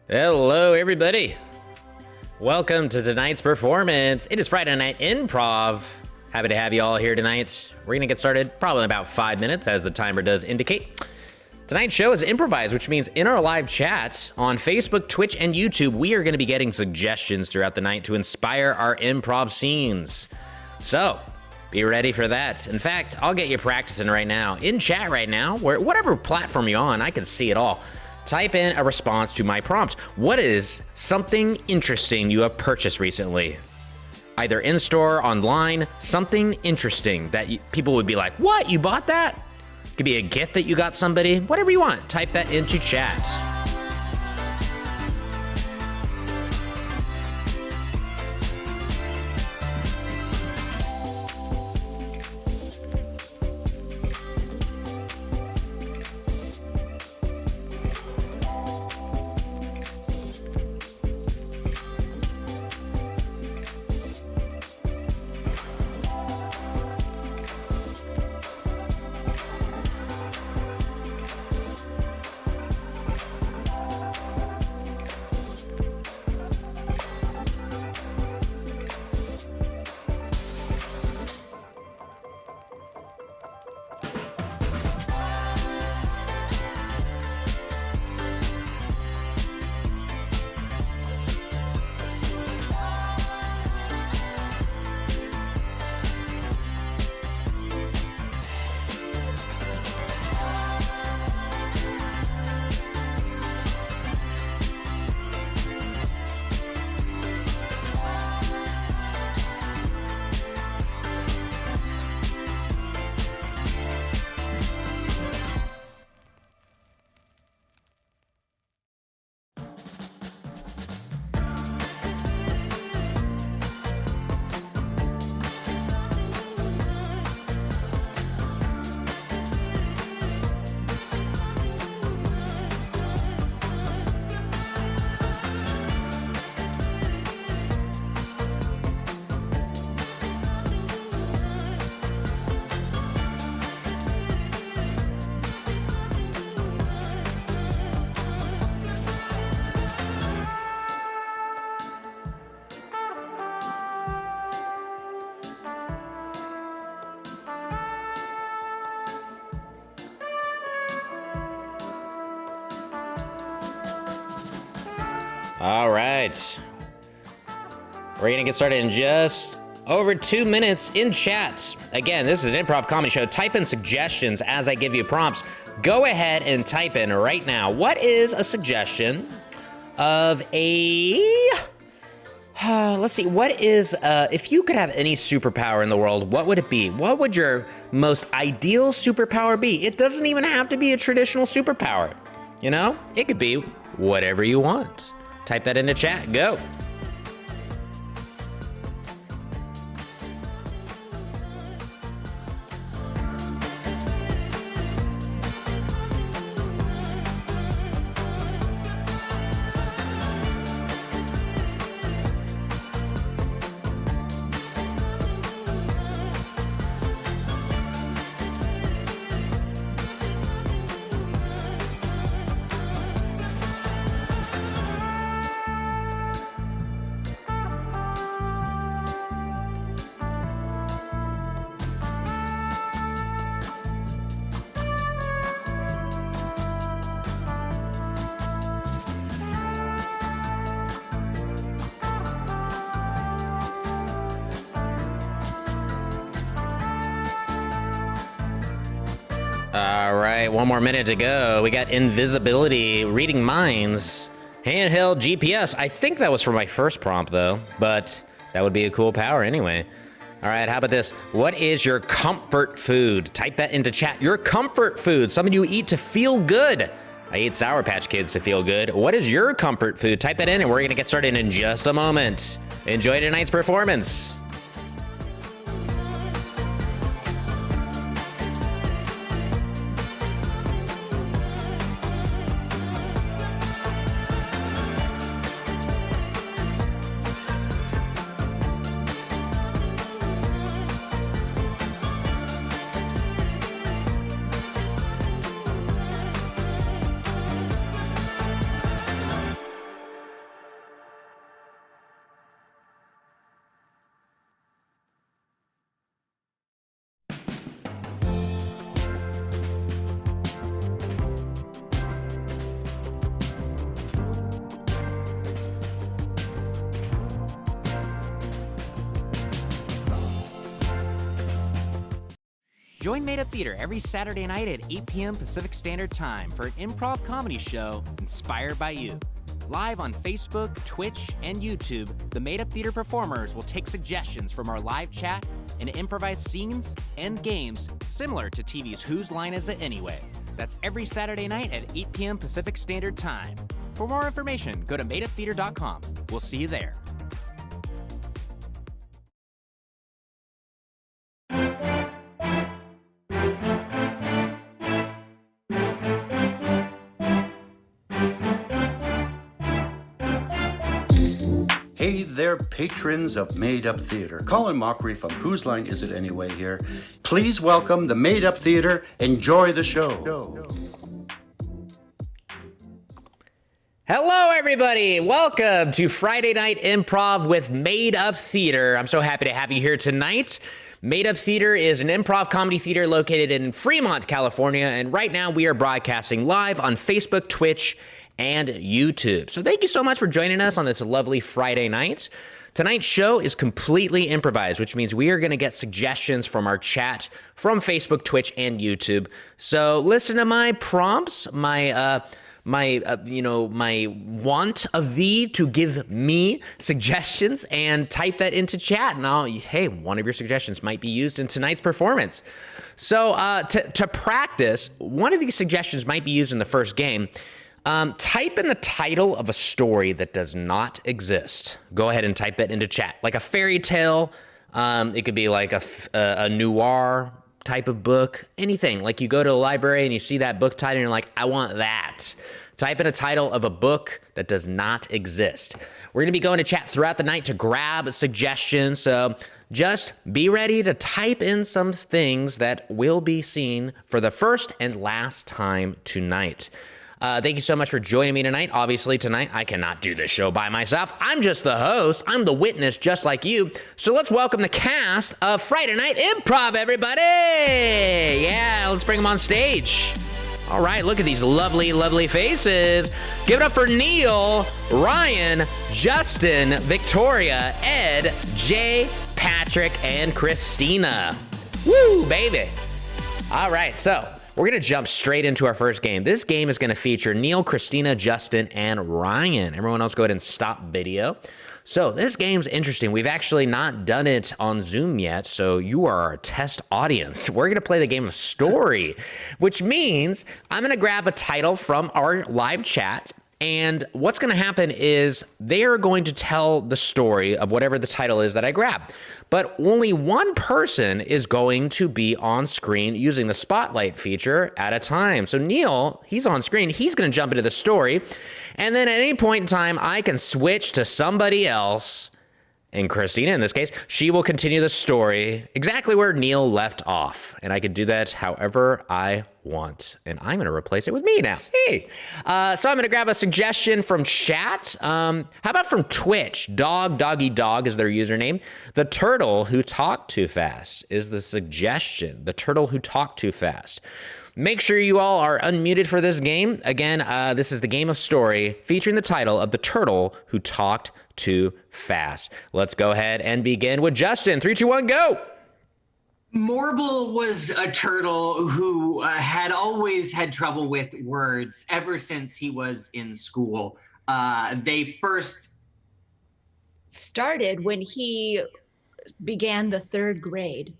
Hello, everybody. Welcome to tonight's performance. It is Friday Night Improv. Happy to have you all here tonight. We're gonna get started probably in about 5 minutes, as the timer does indicate. Tonight's show is improvised, which means in our live chat on Facebook, Twitch, and YouTube, we are gonna be getting suggestions throughout the night to inspire our improv scenes. So, be ready for that. In fact, I'll get you practicing right now. In chat right now, whatever platform you're on, I can see it all. Type in a response to my prompt. What is something interesting you have purchased recently? Either in-store, online, something interesting that people would be like, what, you bought that? Could be a gift that you got somebody, whatever you want. Type that into chat. All right. We're gonna get started in just over 2 minutes in chat. Again, this is an improv comedy show. Type in suggestions as I give you prompts. Go ahead and type in right now. What is a suggestion of a, let's see, what is, if you could have any superpower in the world, what would it be? What would your most ideal superpower be? It doesn't even have to be a traditional superpower. You know, it could be whatever you want. Type that into chat, go. All right, one more minute to go. We got invisibility, reading minds, handheld GPS. I think that was for my first prompt though, but that would be a cool power anyway. All right, how about this? What is your comfort food? Type that into chat. Your comfort food, something you eat to feel good. I eat Sour Patch Kids to feel good. What is your comfort food? Type that in and we're gonna get started in just a moment. Enjoy tonight's performance. Join Made Up Theater every Saturday night at 8 p.m. Pacific Standard Time for an improv comedy show inspired by you. Live on Facebook, Twitch, and YouTube, the Made Up Theater performers will take suggestions from our live chat and improvise scenes and games similar to TV's Whose Line Is It Anyway? That's every Saturday night at 8 p.m. Pacific Standard Time. For more information, go to madeuptheater.com. We'll see you there. Hey there, patrons of Made Up Theater. Colin Mockery from Whose Line Is It Anyway here. Please welcome the Made Up Theater. Enjoy the show. Hello, everybody. Welcome to Friday Night Improv with Made Up Theater. I'm so happy to have you here tonight. Made Up Theater is an improv comedy theater located in Fremont, California, and right now we are broadcasting live on Facebook, Twitch, and YouTube. So thank you so much for joining us on this lovely Friday night. Tonight's show is completely improvised, which means we are going to get suggestions from our chat from Facebook, Twitch, and YouTube. So listen to my prompts, my want of thee to give me suggestions and type that into chat. Now, hey, one of your suggestions might be used in tonight's performance. So to practice, one of these suggestions might be used in the first game. Type in the title of a story that does not exist. Go ahead and type that into chat. Like a fairy tale, it could be like a noir type of book, anything. Like you go to a library and you see that book title and you're like, I want that. Type in a title of a book that does not exist. We're gonna be going to chat throughout the night to grab suggestions, so just be ready to type in some things that will be seen for the first and last time tonight. Thank you so much for joining me tonight. Obviously, tonight, I cannot do this show by myself. I'm just the host. I'm the witness, just like you. So let's welcome the cast of Friday Night Improv, everybody. Yeah, let's bring them on stage. All right, look at these lovely, lovely faces. Give it up for Neil, Ryan, Justin, Victoria, Ed, Jay, Patrick, and Christina. Woo, baby. All right, so we're gonna jump straight into our first game. This game is gonna feature Neil, Christina, Justin, and Ryan. Everyone else go ahead and stop video. So this game's interesting. We've actually not done it on Zoom yet, so you are our test audience. We're gonna play the game of story, which means I'm gonna grab a title from our live chat, and what's gonna happen is they are going to tell the story of whatever the title is that I grab. But only one person is going to be on screen using the spotlight feature at a time. So Neil, he's on screen, he's gonna jump into the story, and then at any point in time, I can switch to somebody else, and Christina, in this case, she will continue the story exactly where Neil left off. And I could do that however I want. And I'm gonna replace it with me now. Hey, so I'm gonna grab a suggestion from chat. How about from Twitch? Doggy dog is their username. The turtle who talked too fast is the suggestion. The turtle who talked too fast. Make sure you all are unmuted for this game. Again, this is the game of story featuring the title of The Turtle Who Talked Too Fast. Let's go ahead and begin with Justin. 3, 2, 1, go. Morble was a turtle who had always had trouble with words ever since he was in school. They first started when he began the third grade.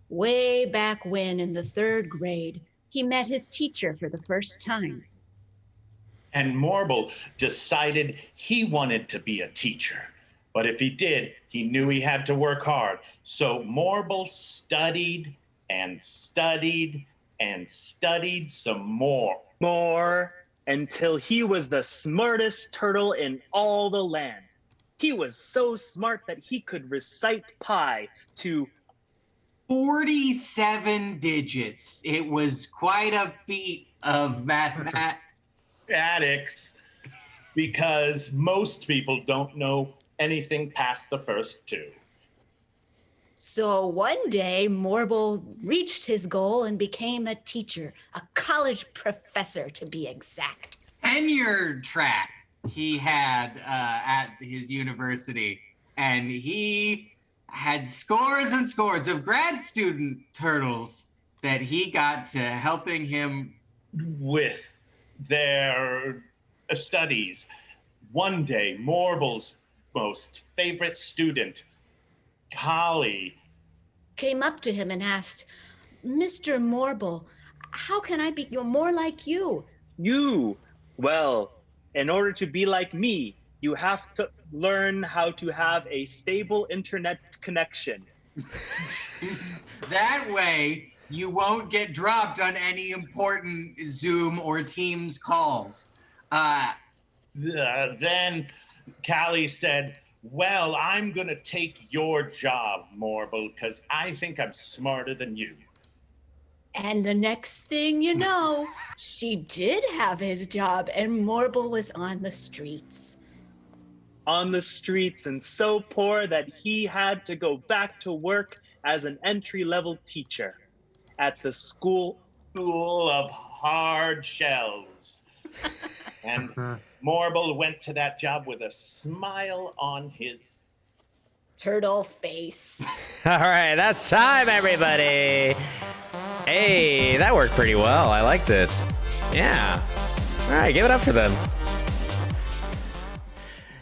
Way back when, in the third grade, he met his teacher for the first time. And Morble decided he wanted to be a teacher. But if he did, he knew he had to work hard. So Morble studied and studied and studied some more. More until he was the smartest turtle in all the land. He was so smart that he could recite pi to 47 digits. It was quite a feat of mathematics, because most people don't know anything past the first two. So one day, Morble reached his goal and became a teacher, a college professor to be exact. Tenure track he had at his university, and he had scores and scores of grad student turtles that he got to helping him with their studies. One day, Morble's most favorite student, Collie, came up to him and asked, "Mr. Morble, how can I be more like you?" you. Well, in order to be like me, you have to learn how to have a stable internet connection. That way, you won't get dropped on any important Zoom or Teams calls. Then Callie said, well, I'm going to take your job, Morble, because I think I'm smarter than you. And the next thing you know, she did have his job, and Morble was on the streets. On the streets, and so poor that he had to go back to work as an entry-level teacher at the school of hard shells. And Morble went to that job with a smile on his turtle face. All right, that's time, everybody. Hey, that worked pretty well. I liked it. Yeah. All right, give it up for them.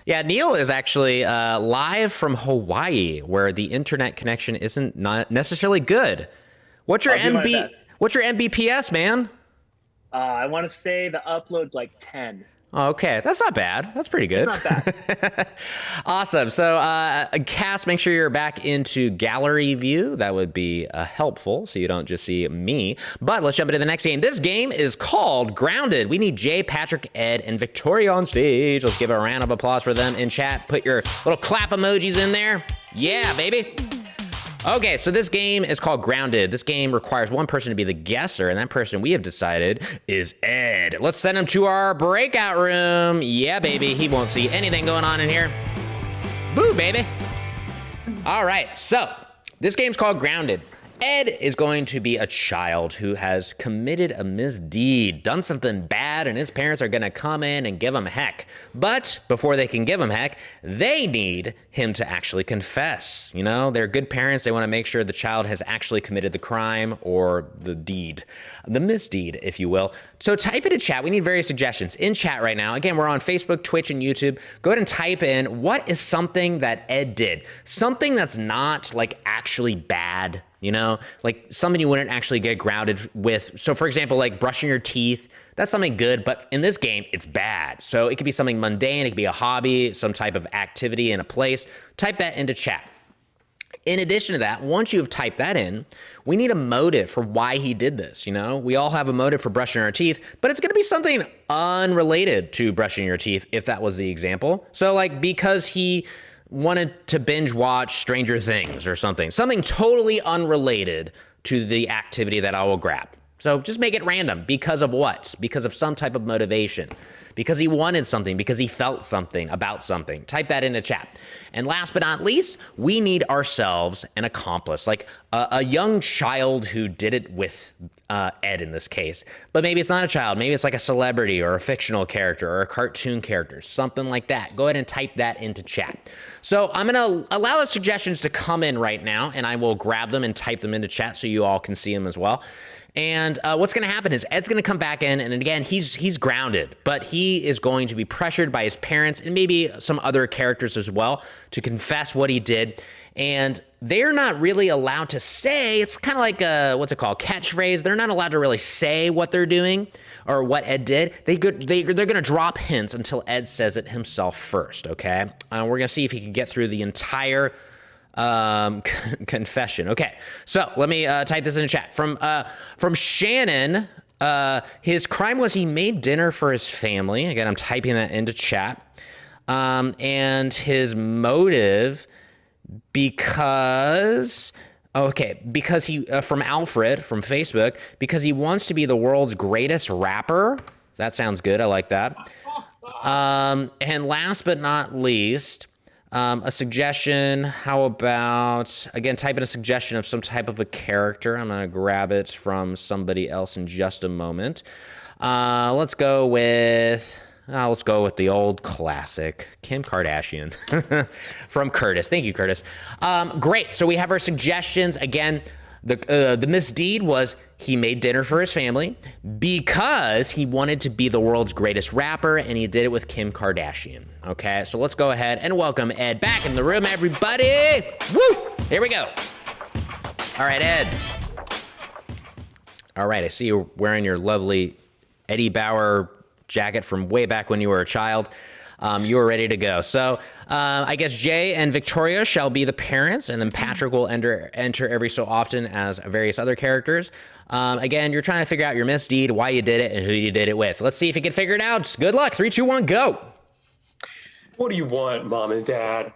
Yeah, Neil is actually live from Hawaii, where the internet connection isn't not necessarily good. What's your Mbps, man? I want to say the upload's like 10. Okay, that's not bad. That's pretty good. It's not bad. Awesome. So, Cass, make sure you're back into gallery view. That would be helpful, so you don't just see me. But let's jump into the next game. This game is called Grounded. We need Jay, Patrick, Ed, and Victoria on stage. Let's give a round of applause for them in chat. Put your little clap emojis in there. Yeah, baby. Okay, so this game is called Grounded. This game requires one person to be the guesser, and that person we have decided is Ed. Let's send him to our breakout room. Yeah, baby, he won't see anything going on in here. Boo, baby. All right, so this game's called Grounded. Ed is going to be a child who has committed a misdeed, done something bad, and his parents are gonna come in and give him heck. But before they can give him heck, they need him to actually confess. You know, they're good parents. They wanna make sure the child has actually committed the crime or the deed, the misdeed, if you will. So type it in chat. We need various suggestions in chat right now. Again, we're on Facebook, Twitch, and YouTube. Go ahead and type in, what is something that Ed did? Something that's not like actually bad. You know, like something you wouldn't actually get grounded with. So for example, like brushing your teeth, that's something good, but in this game, it's bad. So it could be something mundane, it could be a hobby, some type of activity in a place. Type that into chat. In addition to that, once you've typed that in, we need a motive for why he did this. You know, we all have a motive for brushing our teeth, but it's gonna be something unrelated to brushing your teeth if that was the example. So like because he wanted to binge watch Stranger Things or something totally unrelated to the activity that I will grab. So just make it random. Because of what? Because of some type of motivation. Because he wanted something. Because he felt something about something. Type that into chat. And last but not least, we need ourselves an accomplice, like a young child who did it with Ed in this case. But maybe it's not a child. Maybe it's like a celebrity or a fictional character or a cartoon character, something like that. Go ahead and type that into chat. So I'm going to allow the suggestions to come in right now, and I will grab them and type them into chat so you all can see them as well. And what's going to happen is Ed's going to come back in, and again, he's grounded, but he is going to be pressured by his parents and maybe some other characters as well to confess what he did. And they're not really allowed to say, it's kind of like a, what's it called, catchphrase. They're not allowed to really say what they're doing or what Ed did. They're going to drop hints until Ed says it himself first, okay? We're going to see if he can get through the entire confession. Okay, so let me type this in the chat. From Shannon, his crime was he made dinner for his family. Again, I'm typing that into chat. And his motive, because he, from Alfred from Facebook, because he wants to be the world's greatest rapper. That sounds good. I like that. And last but not least, a suggestion. How about, again, type in a suggestion of some type of a character. I'm going to grab it from somebody else in just a moment. Let's go with the old classic, Kim Kardashian from Curtis. Thank you, Curtis. Great. So we have our suggestions. Again, the misdeed was he made dinner for his family because he wanted to be the world's greatest rapper, and he did it with Kim Kardashian. Okay, so let's go ahead and welcome Ed back in the room, everybody. Woo! Here we go. All right, Ed. All right, I see you wearing your lovely Eddie Bauer jacket from way back when you were a child. You were ready to go. So I guess Jay and Victoria shall be the parents, and then Patrick will enter every so often as various other characters. Again, you're trying to figure out your misdeed, why you did it, and who you did it with. Let's see if you can figure it out. Good luck. 3, 2, 1, go. What do you want, Mom and Dad?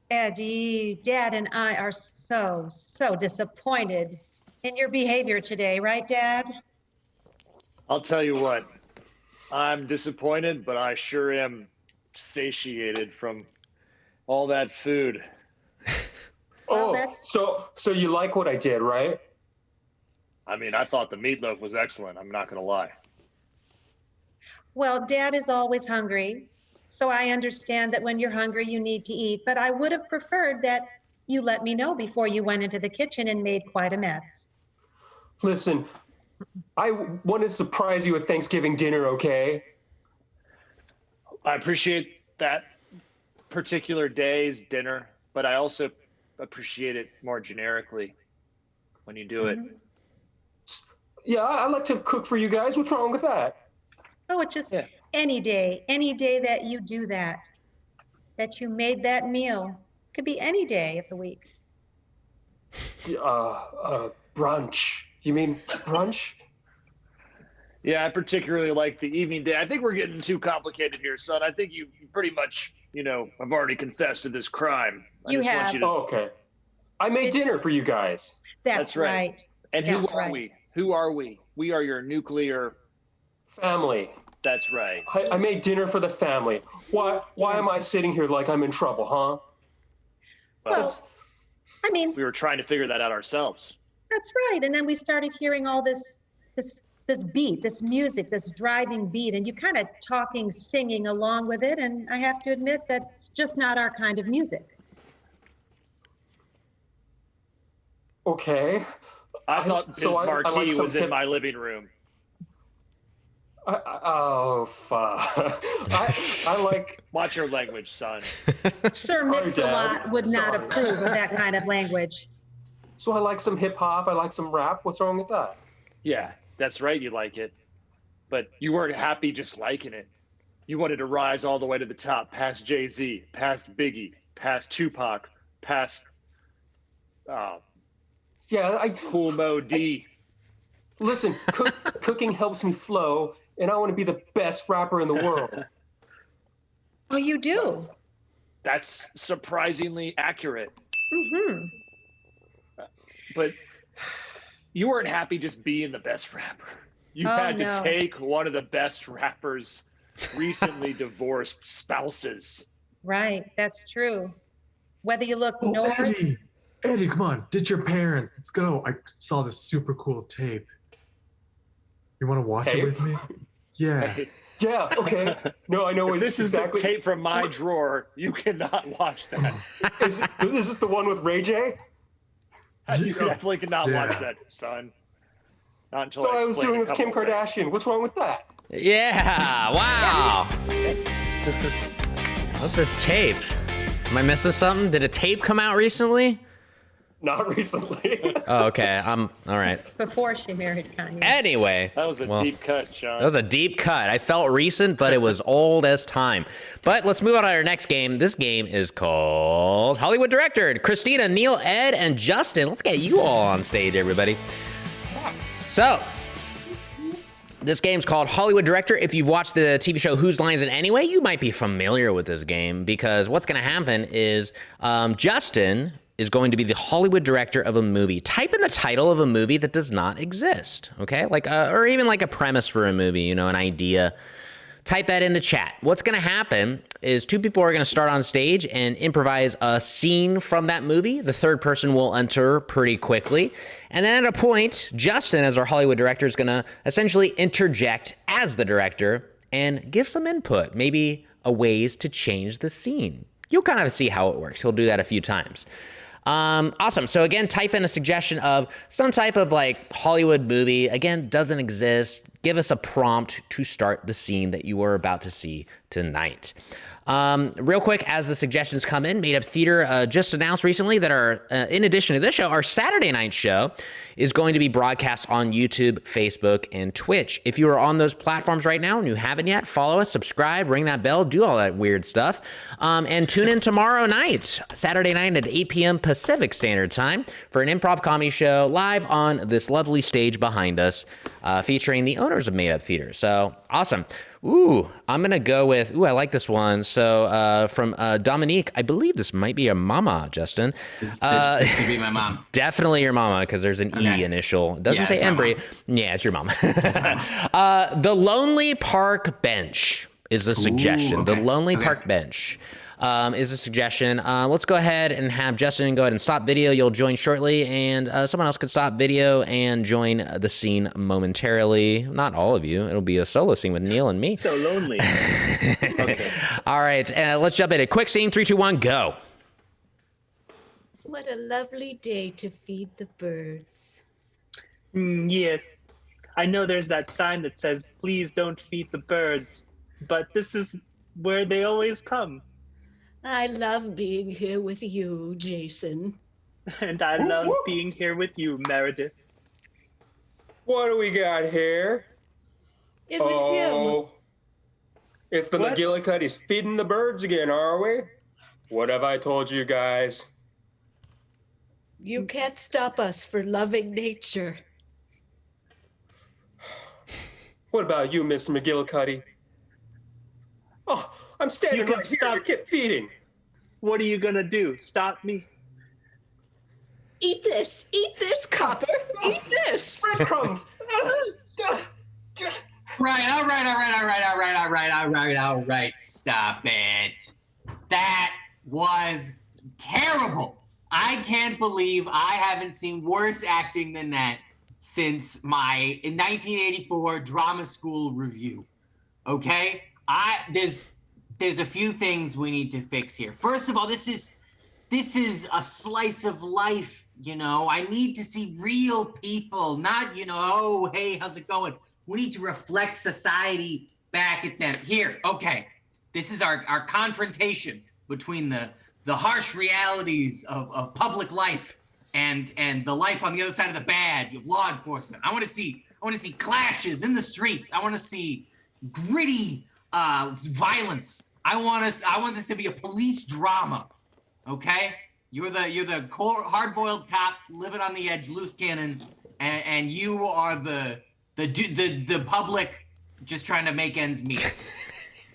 Eddie, Dad and I are so disappointed in your behavior today, right, Dad? I'll tell you what, I'm disappointed, but I sure am satiated from all that food. Well, so you like what I did, right? I mean, I thought the meatloaf was excellent. I'm not going to lie. Well, Dad is always hungry, so I understand that when you're hungry, you need to eat. But I would have preferred that you let me know before you went into the kitchen and made quite a mess. Listen, I want to surprise you with Thanksgiving dinner, okay? I appreciate that particular day's dinner, but I also appreciate it more generically when you do it. Yeah, I like to cook for you guys. What's wrong with that? Oh, it's just any day that you do that you made that meal. Could be any day of the week. Brunch. You mean brunch? Yeah, I particularly like the evening day. I think we're getting too complicated here, son. I think you pretty much, have already confessed to this crime. You have. Okay. I made dinner for you guys. That's right. And who are we? Who are we? We are your nuclear family. That's right. I made dinner for the family. Why am I sitting here like I'm in trouble, huh? Well, I mean, we were trying to figure that out ourselves. That's right. And then we started hearing all this beat, this music, this driving beat, and you kind of talking, singing along with it. And I have to admit that it's just not our kind of music. Okay. I thought his marquee was in my living room. Oh, fuck. I like... Watch your language, son. Sir Mix-a-Lot would not approve of that kind of language. So I like some hip-hop, I like some rap. What's wrong with that? Yeah, that's right, you like it. But you weren't happy just liking it. You wanted to rise all the way to the top, past Jay-Z, past Biggie, past Tupac, past... Cool Mo D. Listen, cooking helps me flow, and I want to be the best rapper in the world. Oh, you do? That's surprisingly accurate. Mm-hmm. But You weren't happy just being the best rapper. You Oh, had to no. take one of the best rappers' recently divorced spouses. Right, that's true. Whether you look north, Eddie, come on, ditch your parents. Let's go. I saw this super cool tape. You want to watch it Tape? with me? Yeah. Yeah, okay. No, I know If what this exactly. is the tape from my drawer, you cannot watch that. Is this the one with Ray J? You definitely cannot watch Yeah. that, son. Not until So I was explain doing a with Kim couple things. Kardashian. What's wrong with that? Yeah, wow. What's this tape? Am I missing something? Did a tape come out recently? Not recently. Oh, okay. All right. before she married Kanye. Anyway. That was a well, deep cut, Sean. That was a deep cut. I felt recent, but it was old as time. But let's move on to our next game. This game is called Hollywood Director. Christina, Neil, Ed, and Justin. Let's get you all on stage, everybody. So, this game's called Hollywood Director. If you've watched the TV show Whose Line Is It Anyway, you might be familiar with this game because what's going to happen is Justin is going to be the Hollywood director of a movie. Type in the title of a movie that does not exist, okay? Like, or even like a premise for a movie, you know, an idea. Type that in the chat. What's going to happen is two people are going to start on stage and improvise a scene from that movie. The third person will enter pretty quickly. And then at a point, Justin, as our Hollywood director, is going to essentially interject as the director and give some input, maybe a ways to change the scene. You'll kind of see how it works. He'll do that a few times. Awesome. So again, type in a suggestion of some type of like Hollywood movie. Again, doesn't exist. Give us a prompt to start the scene that you are about to see tonight. Real quick, as the suggestions come in, Made Up Theater just announced recently that in addition to this show, our Saturday night show is going to be broadcast on YouTube, Facebook, and Twitch. If you are on those platforms right now and you haven't yet, follow us, subscribe, ring that bell, do all that weird stuff, and tune in tomorrow night, Saturday night at 8 p.m. Pacific Standard Time for an improv comedy show live on this lovely stage behind us, featuring the owners of Made Up Theater. So awesome. Ooh, I'm going to go with, I like this one. So from Dominique, I believe this might be your mama, Justin. This could be my mom. Definitely your mama, because there's an E initial. It doesn't say it's my Embry. mom. Yeah, it's your mom. The Lonely Park Bench is a suggestion. okay. The Lonely Okay. Park Bench is a suggestion. Let's go ahead and have Justin go ahead and stop video. You'll join shortly, and someone else could stop video and join the scene momentarily. Not all of you. It'll be a solo scene with Neil and me. So lonely. Okay. All right, let's jump in. A quick scene, 3, 2, 1, go. What a lovely day to feed the birds. Yes. I know there's that sign that says, please don't feed the birds, but this is where they always come. I love being here with you, Jason. And I love being here with you, Meredith. What do we got here? It was him. It's the What? McGillicuddy's feeding the birds again, are we? What have I told you guys? You can't stop us for loving nature. What about you, Mr. McGillicuddy? Oh, I'm standing You can right here. stop. I keep feeding. What are you gonna do? Stop me? Eat this, Copper. Eat this. Breadcrumbs. Right, all right. Stop it. That was terrible. I can't believe I haven't seen worse acting than that since my 1984 drama school review. Okay? There's a few things we need to fix here. First of all, this is a slice of life, you know. I need to see real people, not, you know, oh, hey, how's it going? We need to reflect society back at them. Here, okay. This is our confrontation between the harsh realities of public life and the life on the other side of the badge of law enforcement. I want to see clashes in the streets. I want to see gritty violence. I want this to be a police drama. Okay? You're the hard-boiled cop living on the edge, loose cannon, and you are the public just trying to make ends meet.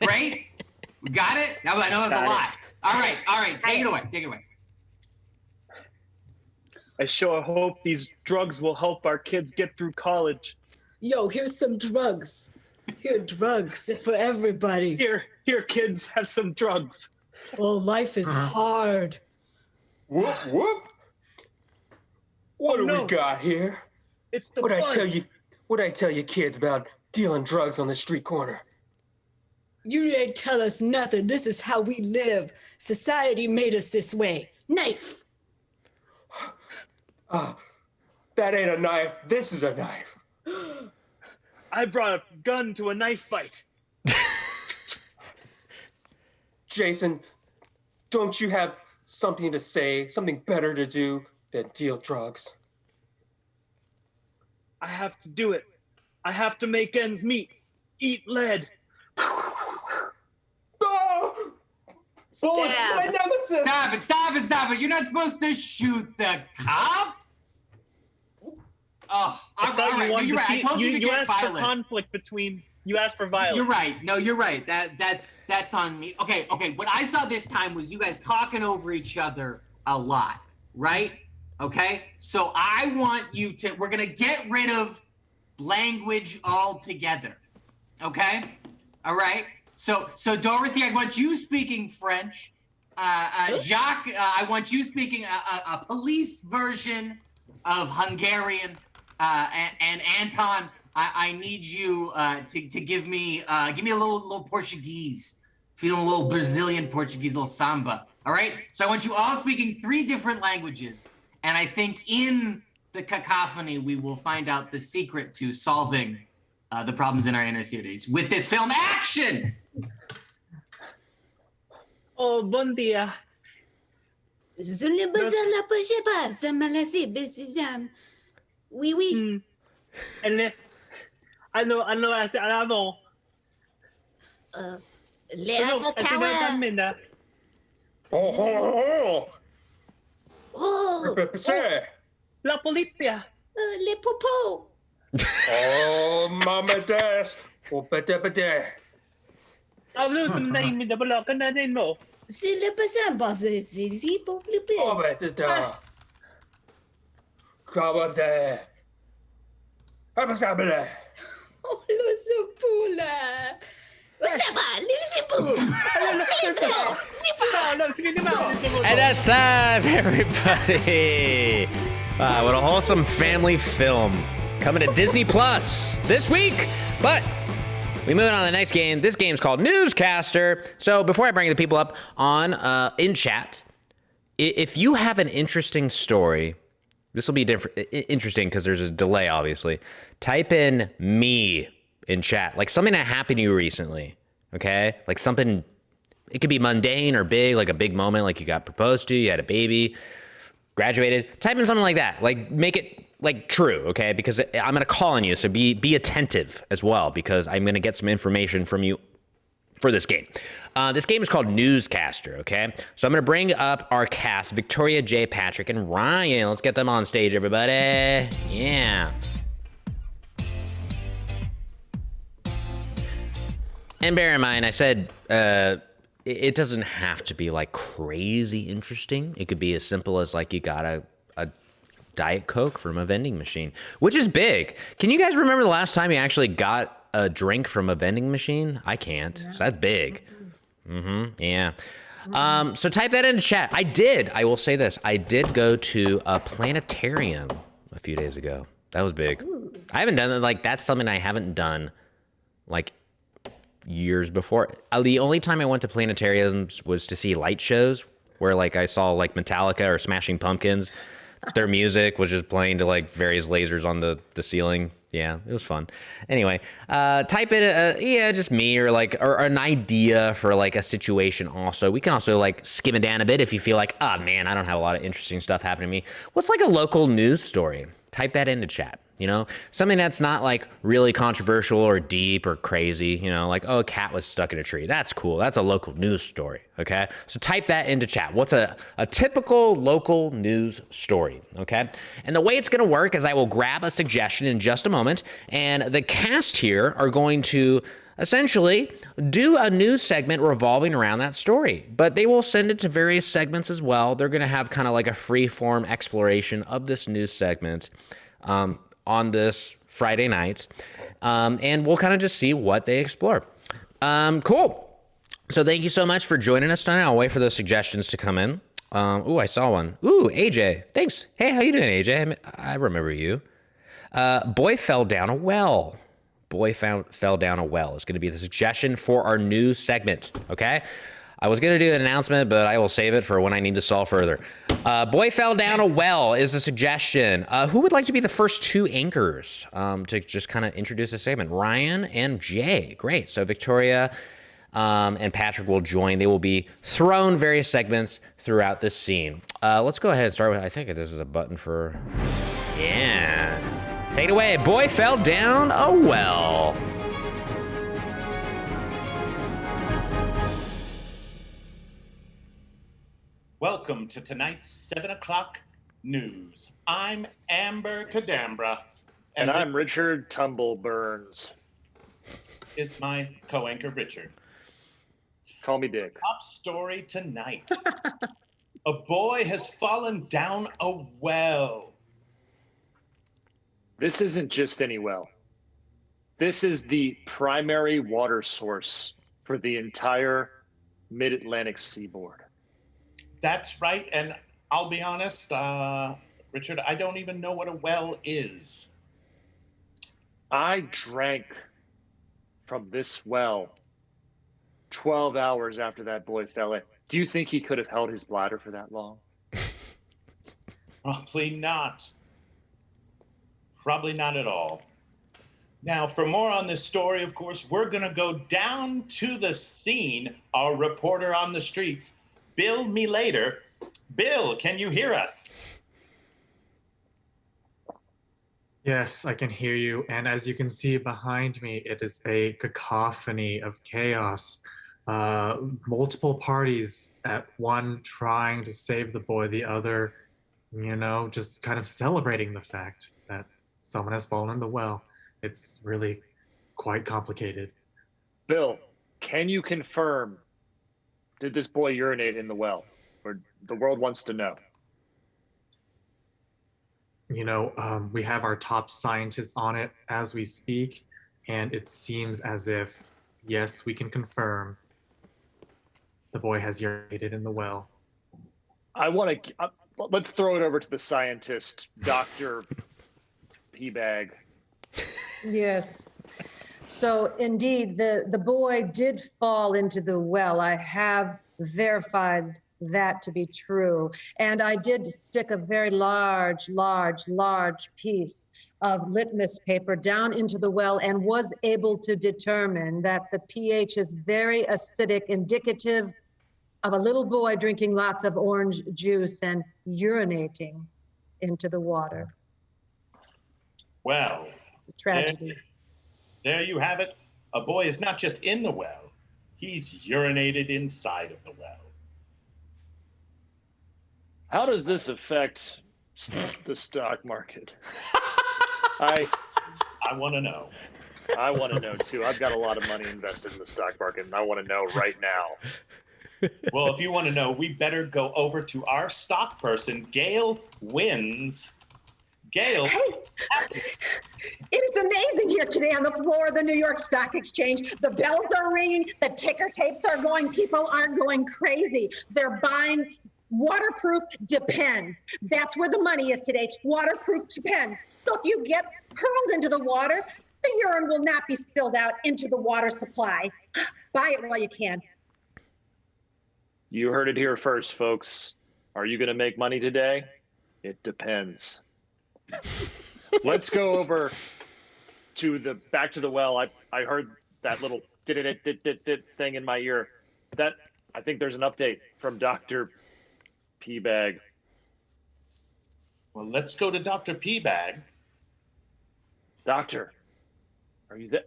Right? We got it? I know it's a lot. All right. Take it away. I sure hope these drugs will help our kids get through college. Yo, here's some drugs. Here, drugs for everybody. Here, kids, have some drugs. Oh, life is hard. Whoop, whoop. What do no. we got here? It's the What'd buzz. I tell you kids about dealing drugs on the street corner? You ain't tell us nothing. This is how we live. Society made us this way. Knife. That ain't a knife. This is a knife. I brought a gun to a knife fight. Jason, don't you have something to say, something better to do than deal drugs? I have to do it. I have to make ends meet. Eat lead. Oh! Bullets, my nemesis! Stop it. You're not supposed to shoot the cop. Oh, all right. No, you're right. I told you to you get asked violent. for conflict between. You asked for violence. You're right. No, you're right. That's on me. Okay. What I saw this time was you guys talking over each other a lot, right? Okay. So I want you to. We're gonna get rid of language altogether. Okay. All right. So Dorothy, I want you speaking French. Jacques, I want you speaking a police version of Hungarian. And Anton, I need you to give me a little Portuguese, feeling a little Brazilian Portuguese, a little samba. All right. So I want you all speaking 3 different languages, and I think in the cacophony we will find out the secret to solving the problems in our inner cities with this film. Action! Oh, bon dia. Oui, oui. Ano assez en avant. Les Eiffel Tower. Oh! Oh, La polizia. les popos. Oh, mama dash. Oh, bada. I'm losing the name in the block and I didn't know. C'est le passant passé. C'est pour le Oh, pire. bada. Come on there. Abasabele. Oh, le soupoula. Ça va, le soupoula. And that's time, everybody. What a wholesome family film coming to Disney Plus this week. But we move on to the next game. This game's called Newscaster. So before I bring the people up on in chat, if you have an interesting story, this will be interesting because there's a delay, obviously. Type in me in chat, like something that happened to you recently, okay? Like something, it could be mundane or big, like a big moment, like you got proposed to, you had a baby, graduated. Type in something like that, like make it like true, okay? Because I'm gonna call on you, so be attentive as well, because I'm gonna get some information from you for this game. This game is called Newscaster, okay? So I'm gonna bring up our cast, Victoria, Jay, Patrick, and Ryan. Let's get them on stage, everybody. Yeah. And bear in mind, I said it doesn't have to be like crazy interesting. It could be as simple as like you got a Diet Coke from a vending machine, which is big. Can you guys remember the last time you actually got a drink from a vending machine? I can't. So that's big. Yeah. So type that into chat. I will say this. I did go to a planetarium a few days ago. That was big. I haven't done it. Like, that's something I haven't done like years before. The only time I went to planetariums was to see light shows where like I saw like Metallica or Smashing Pumpkins. Their music was just playing to like various lasers on the ceiling. Yeah, it was fun. Anyway, type in just me or like or an idea for like a situation. Also, we can also like skim it down a bit if you feel like, oh man, I don't have a lot of interesting stuff happening to me. What's like a local news story? Type that into chat. You know, something that's not like really controversial or deep or crazy, you know, like, oh, a cat was stuck in a tree. That's cool. That's a local news story. Okay. So type that into chat. What's a typical local news story? Okay. And the way it's going to work is I will grab a suggestion in just a moment, and the cast here are going to essentially do a news segment revolving around that story. But they will send it to various segments as well. They're going to have kind of like a free-form exploration of this news segment on this Friday night. And we'll kind of just see what they explore. Cool. So thank you so much for joining us tonight. I'll wait for those suggestions to come in. Ooh, I saw one. Ooh, AJ. Thanks. Hey, how you doing, AJ? I remember you. Boy fell down a well. Boy fell down a well is going to be the suggestion for our new segment, okay? I was going to do an announcement, but I will save it for when I need to solve further. Boy fell down a well is a suggestion. Who would like to be the first two anchors to just kind of introduce the segment? Ryan and Jay. Great. So Victoria and Patrick will join. They will be thrown various segments throughout this scene. Let's go ahead and start with, I think this is a button for, yeah. Take it away. Boy fell down a well. Welcome to tonight's 7 o'clock news. I'm Amber Cadambra. And I'm Richard Tumbleburns. Is my co-anchor Richard. Call me Dick. Top story tonight. A boy has fallen down a well. This isn't just any well. This is the primary water source for the entire mid-Atlantic seaboard. That's right, and I'll be honest, Richard, I don't even know what a well is. I drank from this well 12 hours after that boy fell in. Do you think he could have held his bladder for that long? Probably not. Probably not at all. Now, for more on this story, of course, we're going to go down to the scene. Our reporter on the streets, Bill Melater. Bill, can you hear us? Yes, I can hear you. And as you can see behind me, it is a cacophony of chaos. Multiple parties at one trying to save the boy, the other, just kind of celebrating the fact that someone has fallen in the well. It's really quite complicated. Bill, can you confirm, did this boy urinate in the well? Or the world wants to know. We have our top scientists on it as we speak, and it seems as if, yes, we can confirm the boy has urinated in the well. I want to, let's throw it over to the scientist, Dr. P-Bag. Yes. So indeed, the boy did fall into the well. I have verified that to be true. And I did stick a very large piece of litmus paper down into the well and was able to determine that the pH is very acidic, indicative of a little boy drinking lots of orange juice and urinating into the water. Well, it's a tragedy. There you have it. A boy is not just in the well, he's urinated inside of the well. How does this affect the stock market? I want to know. I want to know too. I've got a lot of money invested in the stock market, and I want to know right now. Well, if you want to know, we better go over to our stock person, Gail Wins. Gail. Hey, it is amazing here today on the floor of the New York Stock Exchange. The bells are ringing, the ticker tapes are going, people are going crazy. They're buying waterproof Depends. That's where the money is today, waterproof Depends. So if you get hurled into the water, the urine will not be spilled out into the water supply. Buy it while you can. You heard it here first, folks. Are you going to make money today? It depends. Let's go over to back to the well. I heard that little dit thing in my ear. That I think there's an update from Dr. P-Bag. Well, let's go to Dr. P-Bag. Doctor, are you there?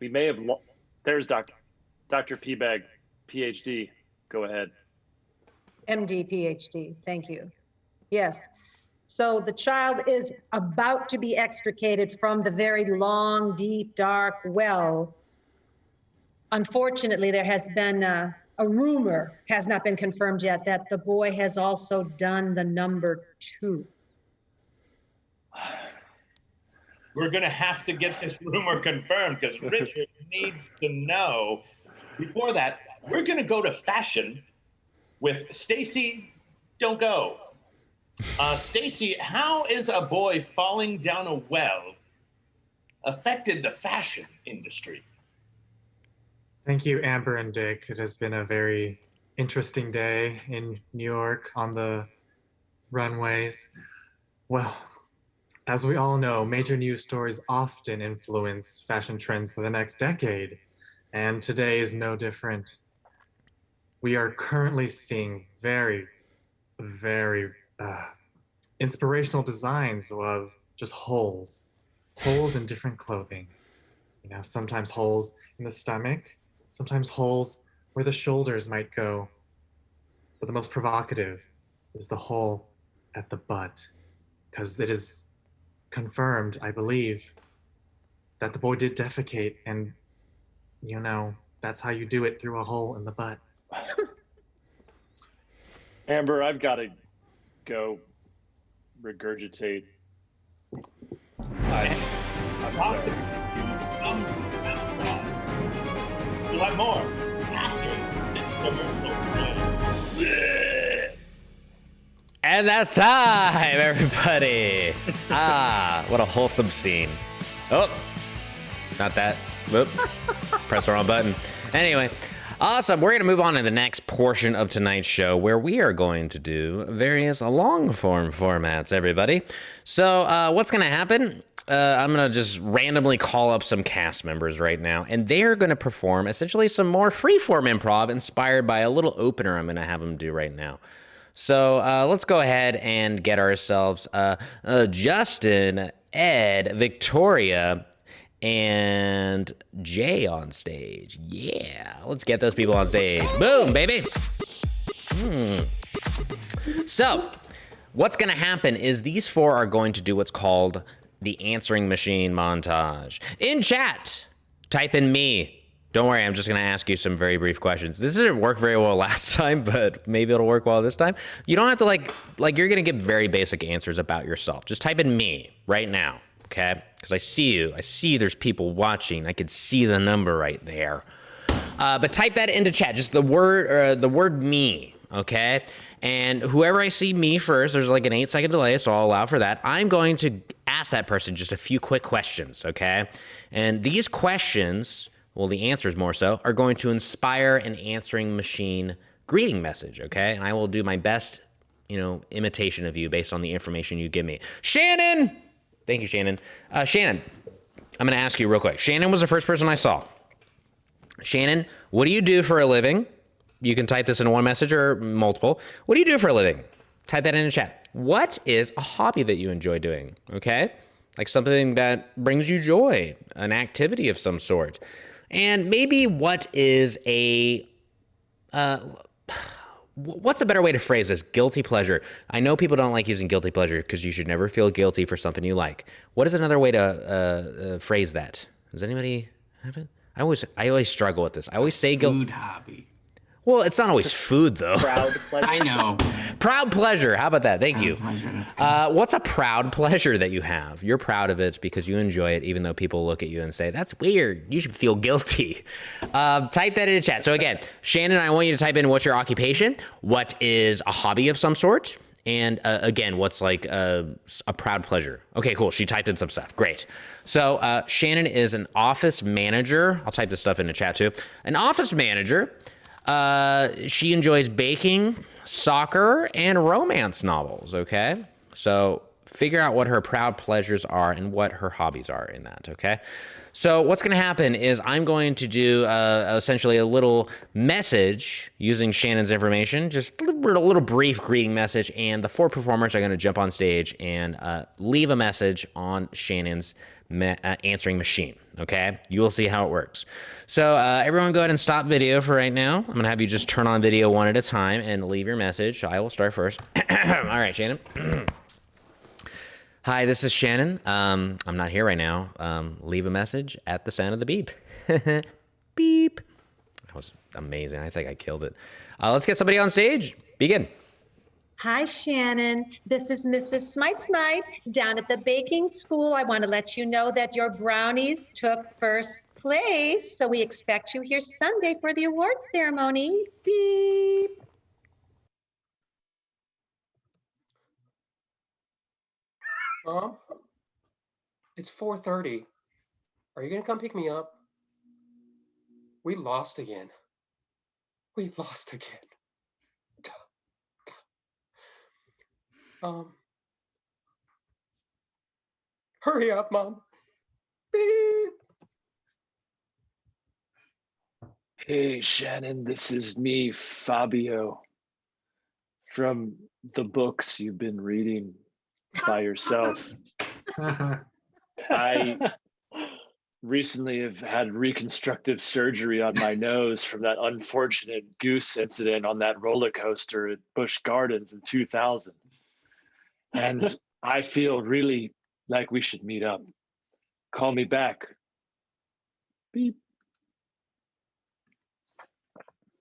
We may have there's Dr. P-Bag, PhD. Go ahead. MD, PhD. Thank you. Yes. So the child is about to be extricated from the very long, deep, dark well unfortunately, there has been a rumor, has not been confirmed yet, that the boy has also done the number 2. We're going to have to get this rumor confirmed because Richard needs to know. Before that, we're going to go to fashion with Stacy. Don't go. Stacy, how is a boy falling down a well affected the fashion industry? Thank you, Amber and Dick. It has been a very interesting day in New York on the runways. Well, as we all know, major news stories often influence fashion trends for the next decade, and today is no different. We are currently seeing very, very inspirational designs of just holes in different clothing. You know, sometimes holes in the stomach, sometimes holes where the shoulders might go. But the most provocative is the hole at the butt, because it is confirmed, I believe, that the boy did defecate, and you know, that's how you do it, through a hole in the butt. Amber, I've got to go regurgitate. I'm sorry. We'll have more after this commercial break. And that's time, everybody. What a wholesome scene. Oh, not that. Whoop. Press the wrong button. Anyway, awesome. We're going to move on to the next portion of tonight's show where we are going to do various long form formats, everybody. So what's going to happen? I'm going to just randomly call up some cast members right now, and they're going to perform essentially some more freeform improv inspired by a little opener I'm going to have them do right now. So let's go ahead and get ourselves Justin, Ed, Victoria, and Jay on stage. Yeah, let's get those people on stage. Boom, baby. So what's going to happen is these 4 are going to do what's called the answering machine montage. In chat, type in me. Don't worry, I'm just going to ask you some very brief questions. This didn't work very well last time, but maybe it'll work well this time. You don't have to like you're going to give very basic answers about yourself. Just type in me right now, okay? Because I see you. I see there's people watching. I can see the number right there. But type that into chat, just the word me, okay? And whoever I see me first, there's like an 8-second delay, so I'll allow for that. I'm going to ask that person just a few quick questions, okay? And these questions, well, the answers more so, are going to inspire an answering machine greeting message, okay? And I will do my best, imitation of you based on the information you give me. Shannon! Thank you, Shannon. Shannon, I'm going to ask you real quick. Shannon was the first person I saw. Shannon, what do you do for a living? You can type this in one message or multiple. What do you do for a living? Type that in the chat. What is a hobby that you enjoy doing? Okay? Like something that brings you joy, an activity of some sort. And maybe what is what's a better way to phrase this? Guilty pleasure. I know people don't like using guilty pleasure because you should never feel guilty for something you like. What is another way to phrase that? Does anybody have it? I always struggle with this. I always say guilty. Food hobby. Well, it's not always food, though. Proud pleasure. I know. Proud pleasure. How about that? Thank you. Pleasure, that's good. What's a proud pleasure that you have? You're proud of it because you enjoy it, even though people look at you and say, that's weird. You should feel guilty. Type that in the chat. So again, Shannon, I want you to type in what's your occupation, what is a hobby of some sort, and again, what's like a proud pleasure. Okay, cool. She typed in some stuff. Great. So Shannon is an office manager. I'll type this stuff in the chat too. An office manager. She enjoys baking, soccer, and romance novels, okay? So figure out what her proud pleasures are and what her hobbies are in that, okay? So what's going to happen is I'm going to do essentially a little message using Shannon's information, just a little brief greeting message, and the 4 performers are going to jump on stage and leave a message on Shannon's answering machine, okay? You will see how it works. So everyone go ahead and stop video for right now. I'm going to have you just turn on video one at a time and leave your message. I will start first. All right, Shannon. Hi, this is Shannon. I'm not here right now. Leave a message at the sound of the beep. Beep. That was amazing. I think I killed it. Let's get somebody on stage. Begin. Hi, Shannon. This is Mrs. Smite down at the baking school. I want to let you know that your brownies took first place. So we expect you here Sunday for the awards ceremony. Beep. Mom, it's 4:30. Are you gonna come pick me up? We lost again. We lost again. Hurry up, Mom. Beep. Hey, Shannon, this is me, Fabio, from the books you've been reading by yourself. I recently have had reconstructive surgery on my nose from that unfortunate goose incident on that roller coaster at Busch Gardens in 2000. And I feel really like we should meet up. Call me back. Beep.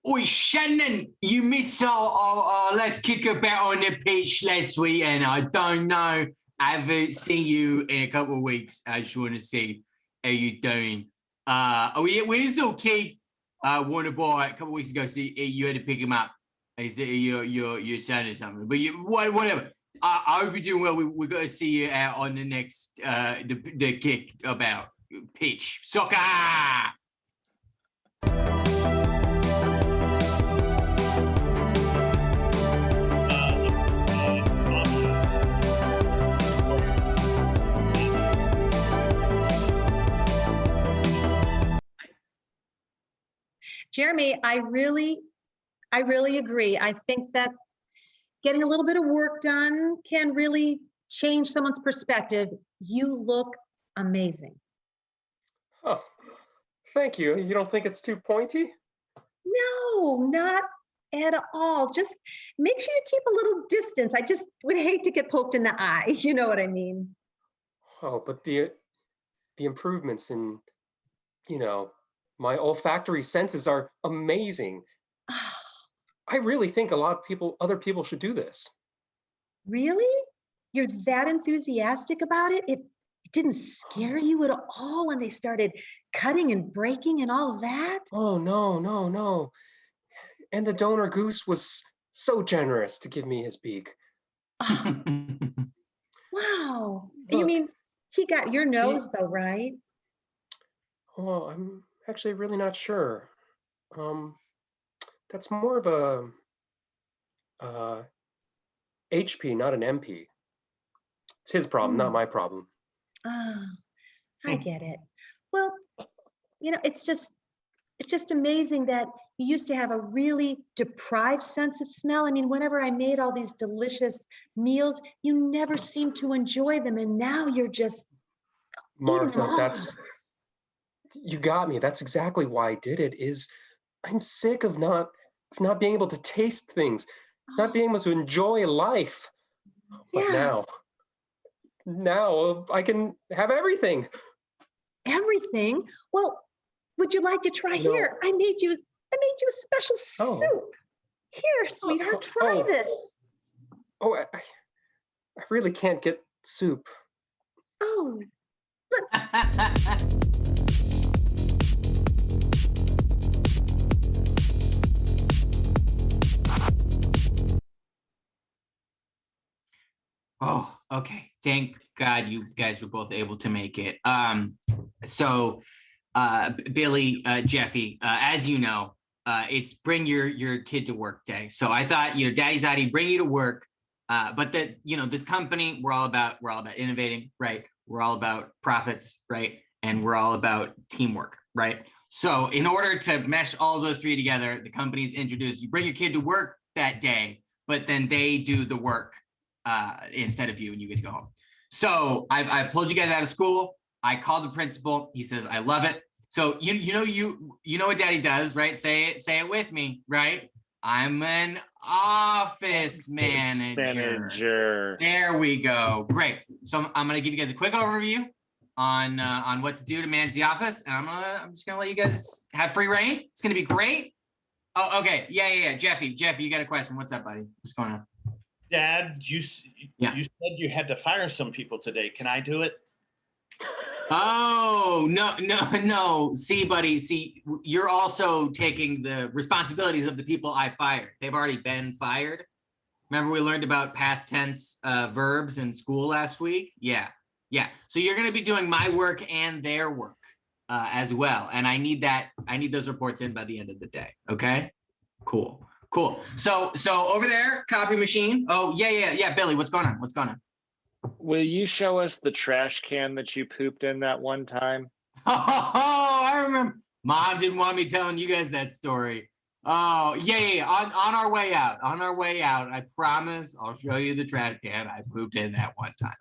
Oi, Shannon, you missed our Let's Kick About on the Pitch last week, and I don't know. I haven't seen you in a couple of weeks. I just want to see how you doing. We saw Keith won a ball a couple of weeks ago, so you had to pick him up. Is it your son or something? But whatever. I hope you're doing well. We've got to see you out on the next the Kick About pitch. Soccer! Jeremy, I really agree. I think that getting a little bit of work done can really change someone's perspective. You look amazing. Oh, thank you. You don't think it's too pointy? No, not at all. Just make sure you keep a little distance. I just would hate to get poked in the eye. You know what I mean? Oh, but the improvements in, my olfactory senses are amazing. I really think other people should do this. Really? You're that enthusiastic about it? It didn't scare you at all when they started cutting and breaking and all of that? Oh, no. And the donor goose was so generous to give me his beak. Wow. You Look, mean he got your nose though, right? Well, I'm actually really not sure. That's more of a HP, not an MP. It's his problem, not my problem. Ah, I get it. Well, it's just amazing that you used to have a really deprived sense of smell. I mean, whenever I made all these delicious meals, you never seemed to enjoy them, and now you're just Martha, you got me. That's exactly why I did it. I'm sick of not being able to taste things, not being able to enjoy life. But now I can have everything. Everything? Well, would you like to try here? I made you a special soup. Here, sweetheart, try this. Oh, I really can't get soup. Oh, look. Oh, okay. Thank God you guys were both able to make it. So Billy, Jeffy, as you know, it's bring your kid to work day. So I thought, Daddy thought he'd bring you to work. But this company, we're all about innovating, right? We're all about profits, right? And we're all about teamwork, right? So in order to mesh all those three together, the company's introduced, you bring your kid to work that day, but then they do the work instead of you, and you get to go home. So I pulled you guys out of school. I called the principal. He says, I love it. So you know what Daddy does, right? Say it with me, right? I'm an office manager. There we go. Great. So I'm going to give you guys a quick overview. on what to do to manage the office. And I'm just gonna let you guys have free reign. It's gonna be great. Oh, okay. Yeah. Jeffy, you got a question? What's up, buddy? What's going on? Dad, you said you had to fire some people today. Can I do it? Oh, no. See, buddy, you're also taking the responsibilities of the people I fired. They've already been fired. Remember we learned about past tense verbs in school last week? Yeah. So you're going to be doing my work and their work as well. And I need those reports in by the end of the day. Okay? Cool. So over there, copy machine. Oh, yeah. Billy, what's going on? Will you show us the trash can that you pooped in that one time? Oh, I remember. Mom didn't want me telling you guys that story. Oh, yeah. On our way out, I promise I'll show you the trash can I pooped in that one time.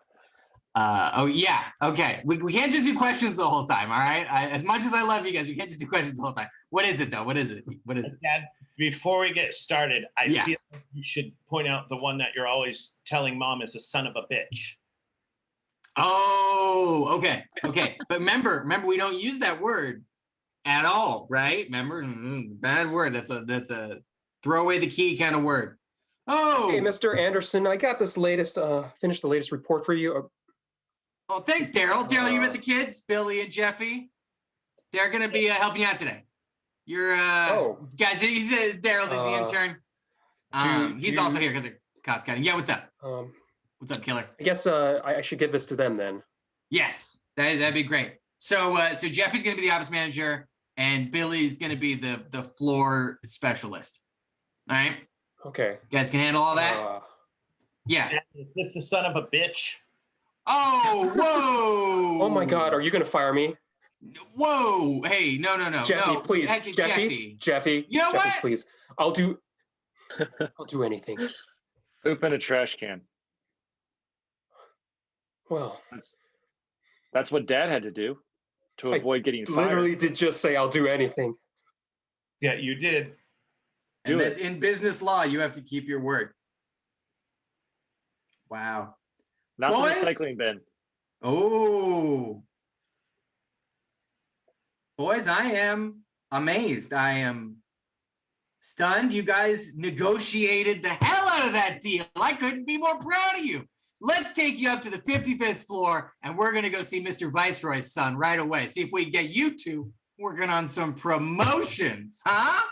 Oh, yeah. Okay. We can't just do questions the whole time, all right? As much as I love you guys, we can't just do questions the whole time. What is it, though? What is it? Dad, before we get started, I feel like you should point out the one that you're always telling Mom is a son of a bitch. Oh, okay. But remember, we don't use that word at all, right? Remember, bad word. That's a throw away the key kind of word. Oh, hey, Mr. Anderson, I got this finished the latest report for you. Oh, thanks, Daryl. Daryl, you met the kids, Billy and Jeffy. They're gonna be helping you out today. You're guys. He's Daryl is the intern. He's also here because of cost cutting. Yeah, what's up? What's up, killer? I guess I should give this to them then. Yes, that'd be great. So Jeffy's gonna be the office manager, and Billy's gonna be the floor specialist. All right. Okay. You guys can handle all that. Yeah. Dad, is this the son of a bitch? Oh, whoa! Oh my God, are you gonna fire me? Whoa! Hey, no. Jeffy, no. please. Jeffy. You know what? Please. I'll do anything. Poop in a trash can. Well, that's what Dad had to do to avoid getting fired. Literally did just say I'll do anything. Yeah, you did. Do it. In business law, you have to keep your word. Wow. Not Boys? the recycling bin. Oh. Boys, I am amazed. I am stunned. You guys negotiated the hell out of that deal. I couldn't be more proud of you. Let's take you up to the 55th floor, and we're going to go see Mr. Viceroy's son right away. See if we can get you two working on some promotions, huh?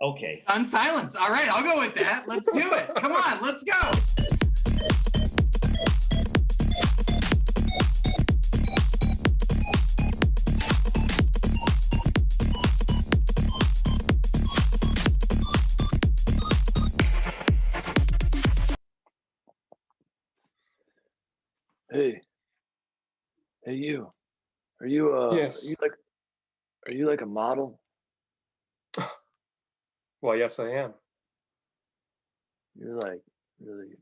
Okay. On silence. All right, I'll go with that. Let's do it. Come on, let's go. Hey, you. Are you yes. Are you like a model? Well, yes, I am. You're like really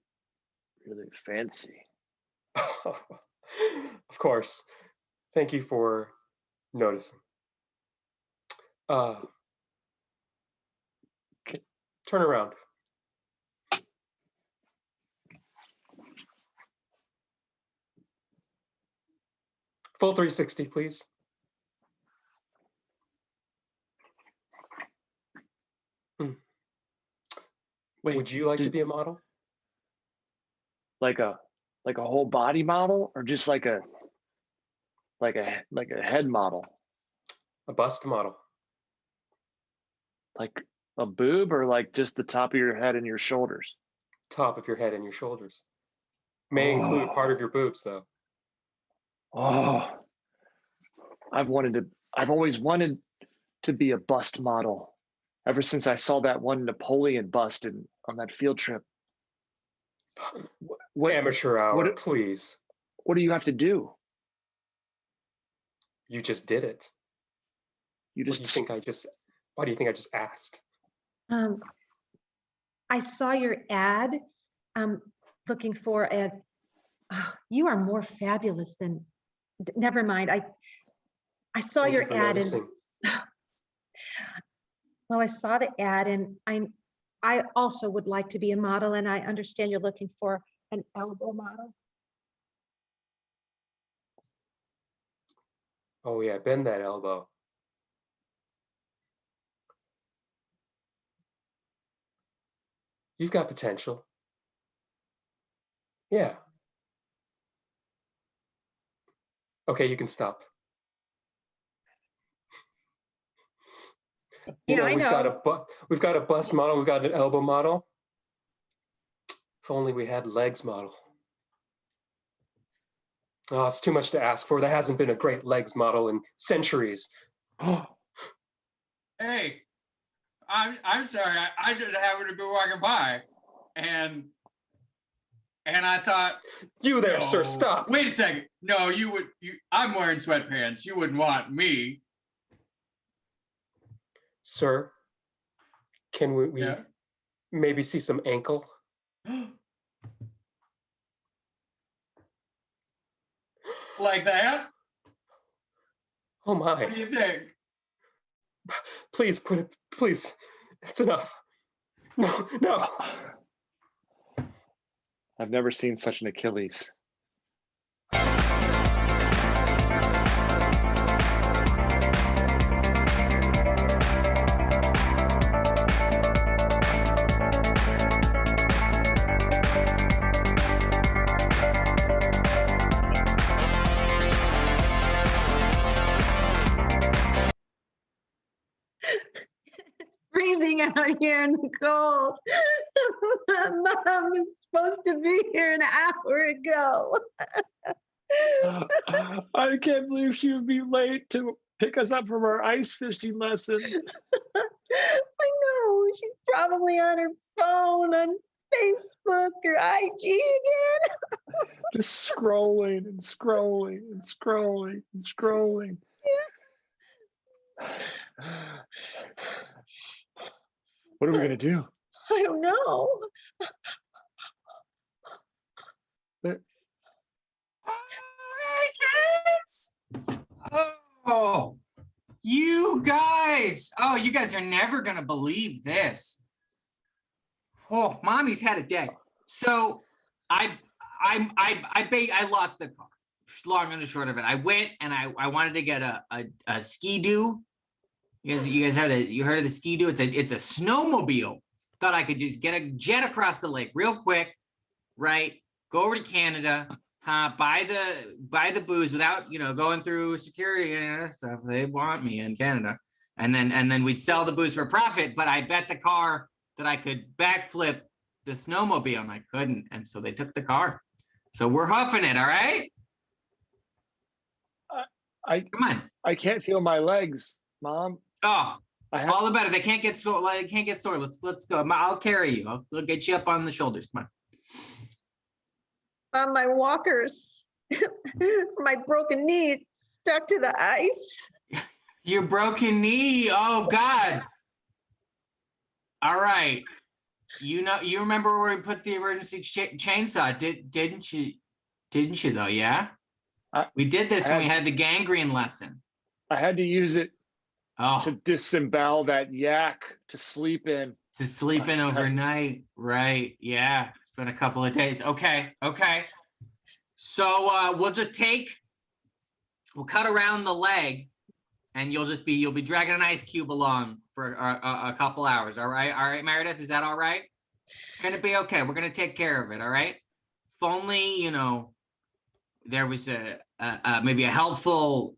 fancy. Of course. Thank you for noticing. Turn around. Full 360, please. Wait, would you like to be a model? Like a whole body model, or just like a head model? A bust model. Like a boob, or like just the top of your head and your shoulders? Top of your head and your shoulders. May include part of your boobs, though. Oh, I've always wanted to be a bust model ever since I saw that one Napoleon bust on that field trip. What amateur hour, please. What do you have to do? You just did it. Why do you think I just asked? I saw your ad. Looking for a. Oh, you are more fabulous than. Never mind. I saw your ad and. Well, I saw the ad and I also would like to be a model, and I understand you're looking for An elbow model. Oh yeah, bend that elbow. You've got potential. Yeah. Okay, you can stop. Yeah, I We've got know. we've got a bust model, we've got an elbow model. If only we had legs model. Oh, it's too much to ask for. There hasn't been a great legs model in centuries. Hey, I'm sorry. I just happened to be walking by, and I thought, You there, sir, no, stop. wait a second. No, I'm wearing sweatpants. You wouldn't want me. Sir, can we Yeah. maybe see some ankle? Like that? Oh my. What do you think? Please put it, please. That's enough. No, no. I've never seen such an Achilles. Freezing out here in the cold. Mom was supposed to be here an hour ago. I can't believe she would be late to pick us up from our ice fishing lesson. I know. She's probably on her phone on Facebook or IG again. Just scrolling and scrolling and scrolling and scrolling. What are we going to do? I don't know. There- Hey, kids! Oh, you guys! Oh, you guys are never gonna believe this. Oh, mommy's had a day. So I lost the car. Long and the short of it, I went and I wanted to get a ski-doo. You guys you heard of the ski-doo? It's a snowmobile. Thought I could just get a jet across the lake real quick, right? Go over to Canada, buy the booze without going through security and stuff. They want me in Canada, and then we'd sell the booze for a profit. But I bet the car that I could backflip the snowmobile, and I couldn't, and so they took the car. So we're huffing it, all right? Come on. I can't feel my legs, Mom. Oh, all the better. They can't get sore. Let's go. I'll carry you. I'll get you up on the shoulders. Come on. On my walkers. My broken knee, it's stuck to the ice. Your broken knee. Oh God. All right. You remember where we put the emergency chainsaw? Didn't you? Didn't you though? Yeah. We did this when we had the gangrene lesson. I had to use it to disembowel that yak to sleep in. To sleep in overnight. Right. Yeah. It's been a couple of days. Okay. So we'll cut around the leg, and you'll be dragging an ice cube along for a couple hours. All right, Meredith, is that all right? Gonna be okay. We're gonna take care of it. All right. If only there was maybe a helpful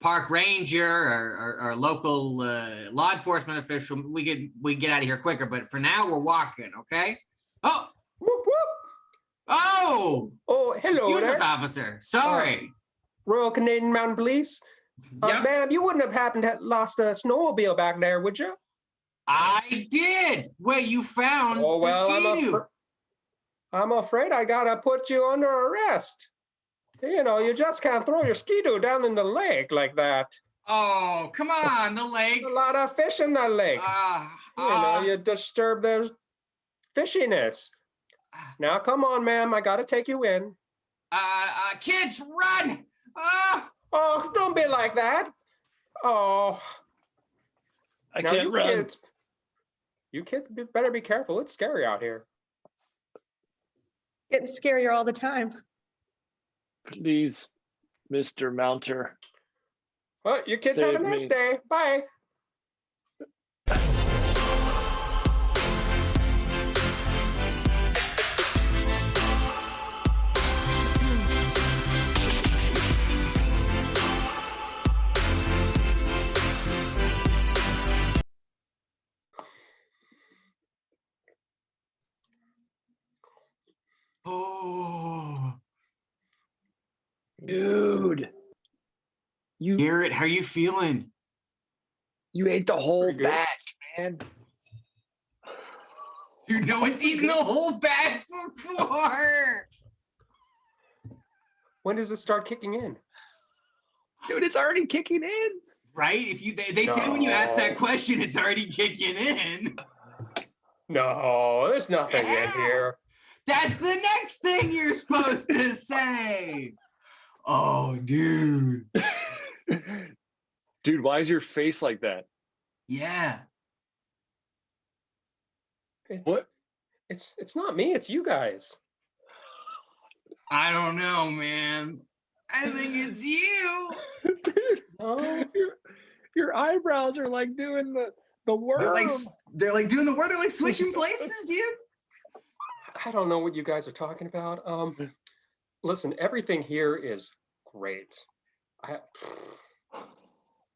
park ranger or local law enforcement official, we get out of here quicker. But for now, we're walking. Okay. Oh. Whoop, whoop. Oh, hello excuse there. us, officer. Sorry. Royal Canadian Mounted Police. Yep. Ma'am, you wouldn't have happened to have lost a snowmobile back there, would you? I did. Wait, you found Oh, well, the ski-doo. I'm afraid I gotta put you under arrest. You just can't throw your ski-doo down in the lake like that. Oh, come on, the lake. A lot of fish in the lake. You disturb their fishiness. Now, come on, ma'am. I gotta take you in. Kids, run! Oh, don't be like that. Oh. I can't run. You kids better be careful. It's scary out here. Getting scarier all the time. Please, Mr. Mounter. Well, your kids have a Save nice me. day. Bye. Oh, Dude, you Garrett, how you feeling? you ate the whole Pretty good. batch, man. Dude, no one's eaten the whole bag before. When does it start kicking in? Dude, it's already kicking in. Right? If they say when you ask that question, it's already kicking in. No, there's nothing in Yeah. here. That's the next thing you're supposed to say. Oh, dude. Dude, why is your face like that? Yeah. What? It's not me. It's you guys. I don't know, man. I think it's you. No. Your eyebrows are like doing the worm. They're like doing the word. They're like switching places, dude. I don't know what you guys are talking about. Listen, everything here is great.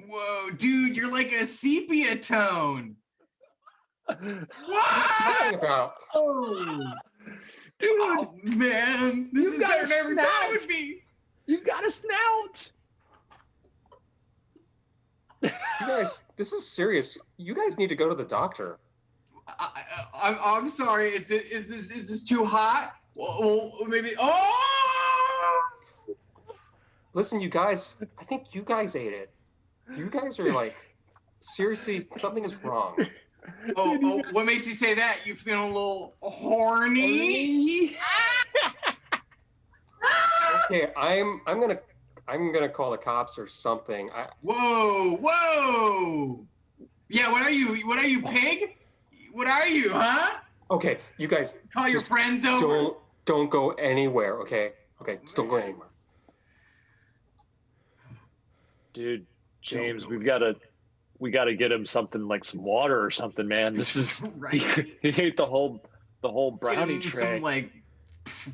Whoa, dude, you're like a sepia tone. Talking about. Oh, dude, Oh, man. This is got better a than I ever thought it snout. would be. you've got a snout. You guys, this is serious. You guys need to go to the doctor. I'm sorry. Is this too hot? Well, maybe. Oh! Listen, you guys, I think you guys ate it. You guys are like, seriously, something is wrong. Oh, what makes you say that? You feeling a little horny? Okay, I'm gonna call the cops or something. Whoa! Yeah, what are you, pig? What are you, huh? Okay, you guys. Call your just friends over. Don't go anywhere. Okay, just don't go anywhere. Dude, James, we gotta get him something like some water or something, man. This is Right. He ate the whole brownie Get him tray. some like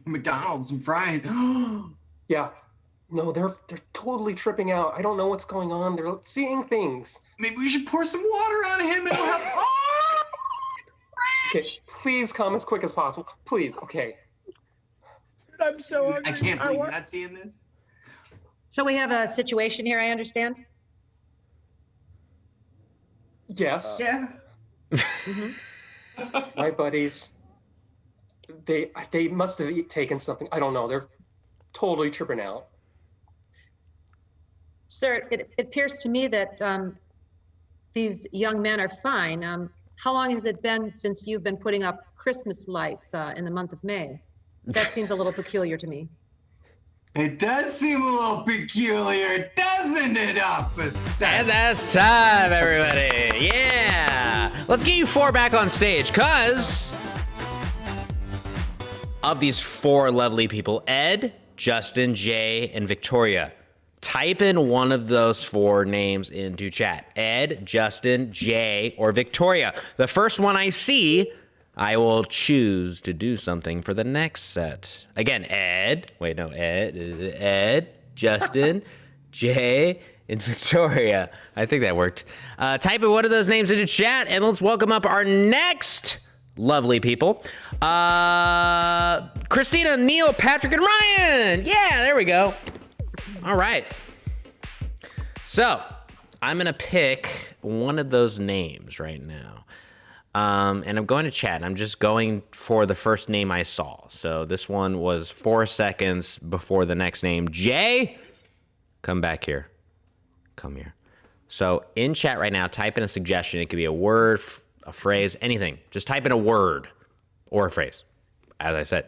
McDonald's and fries. Yeah. No, they're totally tripping out. I don't know what's going on. They're seeing things. Maybe we should pour some water on him. It'll help. Oh! Okay, please come as quick as possible. Please, okay. I'm so hungry. I can't believe you're not seeing this. So we have a situation here, I understand. Yes. Yeah. My buddies, they must have taken something. I don't know. They're totally tripping out. Sir, it appears to me that these young men are fine. How long has it been since you've been putting up Christmas lights in the month of May? That seems a little peculiar to me. It does seem a little peculiar, doesn't it, Officer? And that's time, everybody. Yeah. Let's get you four back on stage, cause of these four lovely people, Ed, Justin, Jay, and Victoria. Type in one of those four names into chat. Ed, Justin, Jay, or Victoria. The first one I see, I will choose to do something for the next set. Again, Ed, Justin, Jay, and Victoria. I think that worked. Type in one of those names into chat, and let's welcome up our next lovely people. Christina, Neil, Patrick, and Ryan. Yeah, there we go. All right. So, I'm going to pick one of those names right now. And I'm going to chat. I'm just going for the first name I saw. So this one was 4 seconds before the next name. Jay, come back here. Come here. So in chat right now, type in a suggestion. It could be a word, a phrase, anything. Just type in a word or a phrase, as I said.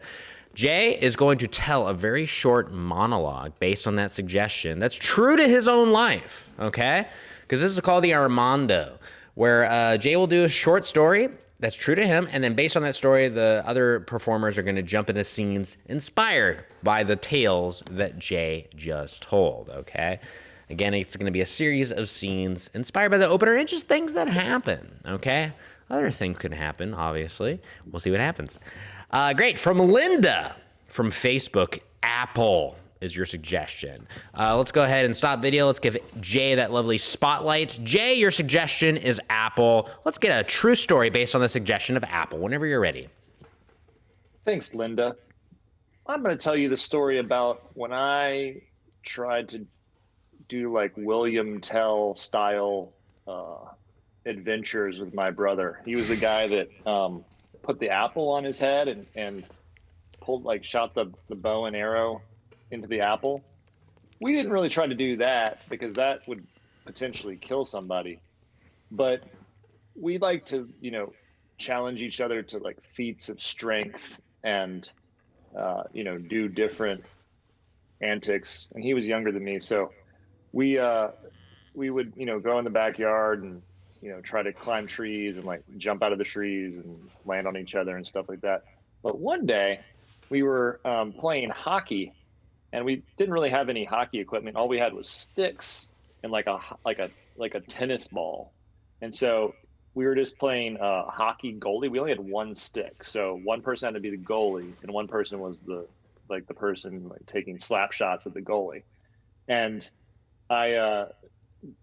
Jay is going to tell a very short monologue based on that suggestion that's true to his own life, okay? Because this is called the Armando, where Jay will do a short story, that's true to him. And then based on that story, the other performers are going to jump into scenes inspired by the tales that Jay just told, okay? Again, it's going to be a series of scenes inspired by the opener and just things that happen, okay? Other things could happen, obviously. We'll see what happens. Great. From Linda from Facebook, Apple is your suggestion. Let's go ahead and stop video. Let's give Jay that lovely spotlight. Jay, your suggestion is Apple. Let's get a true story based on the suggestion of Apple whenever you're ready. Thanks, Linda. I'm going to tell you the story about when I tried to do like William Tell style adventures with my brother. He was the guy that put the apple on his head and pulled, like, shot the bow and arrow into the apple. We didn't really try to do that because that would potentially kill somebody. But we like to, you know, challenge each other to like feats of strength and, you know, do different antics. And he was younger than me. So we would, you know, go in the backyard and, you know, try to climb trees and like jump out of the trees and land on each other and stuff like that. But one day we were playing hockey, and we didn't really have any hockey equipment. All we had was sticks and like a tennis ball. And so we were just playing hockey goalie. We only had one stick, so one person had to be the goalie, and one person was the person like taking slap shots at the goalie. And I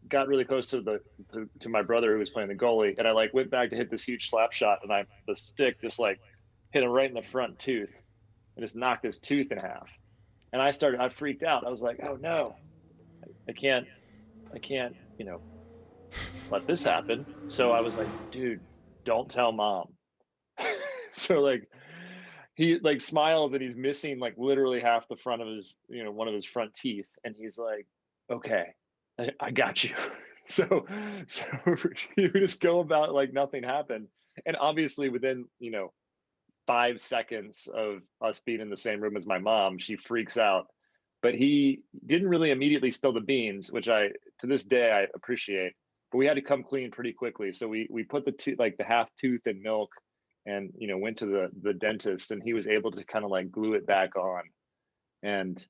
got really close to my brother who was playing the goalie, and I like went back to hit this huge slap shot, and the stick just like hit him right in the front tooth and just knocked his tooth in half. And I freaked out. I was like, oh no, I can't, you know, let this happen. So I was like, dude, don't tell mom. So like, he like smiles and he's missing like literally half the front of his, you know, one of his front teeth. And he's like, okay, I got you. So you just go about like nothing happened. And obviously within, you know, 5 seconds of us being in the same room as my mom, she freaks out. But he didn't really immediately spill the beans, which to this day I appreciate. But we had to come clean pretty quickly. So we put the half tooth in milk and, you know, went to the dentist, and he was able to kind of like glue it back on. And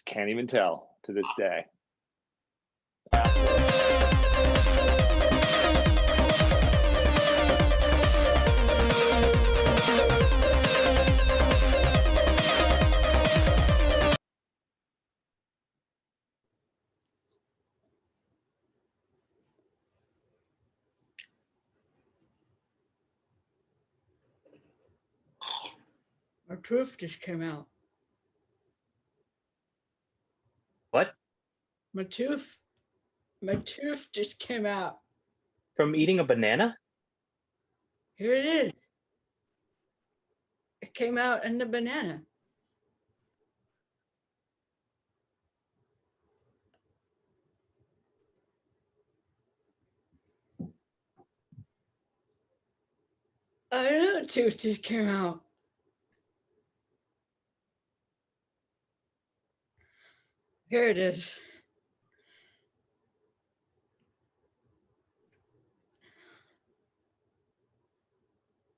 can't even tell to this day. My tooth just came out. What? My tooth just came out. From eating a banana? Here it is. It came out in the banana. I don't know, tooth just came out. Here it is.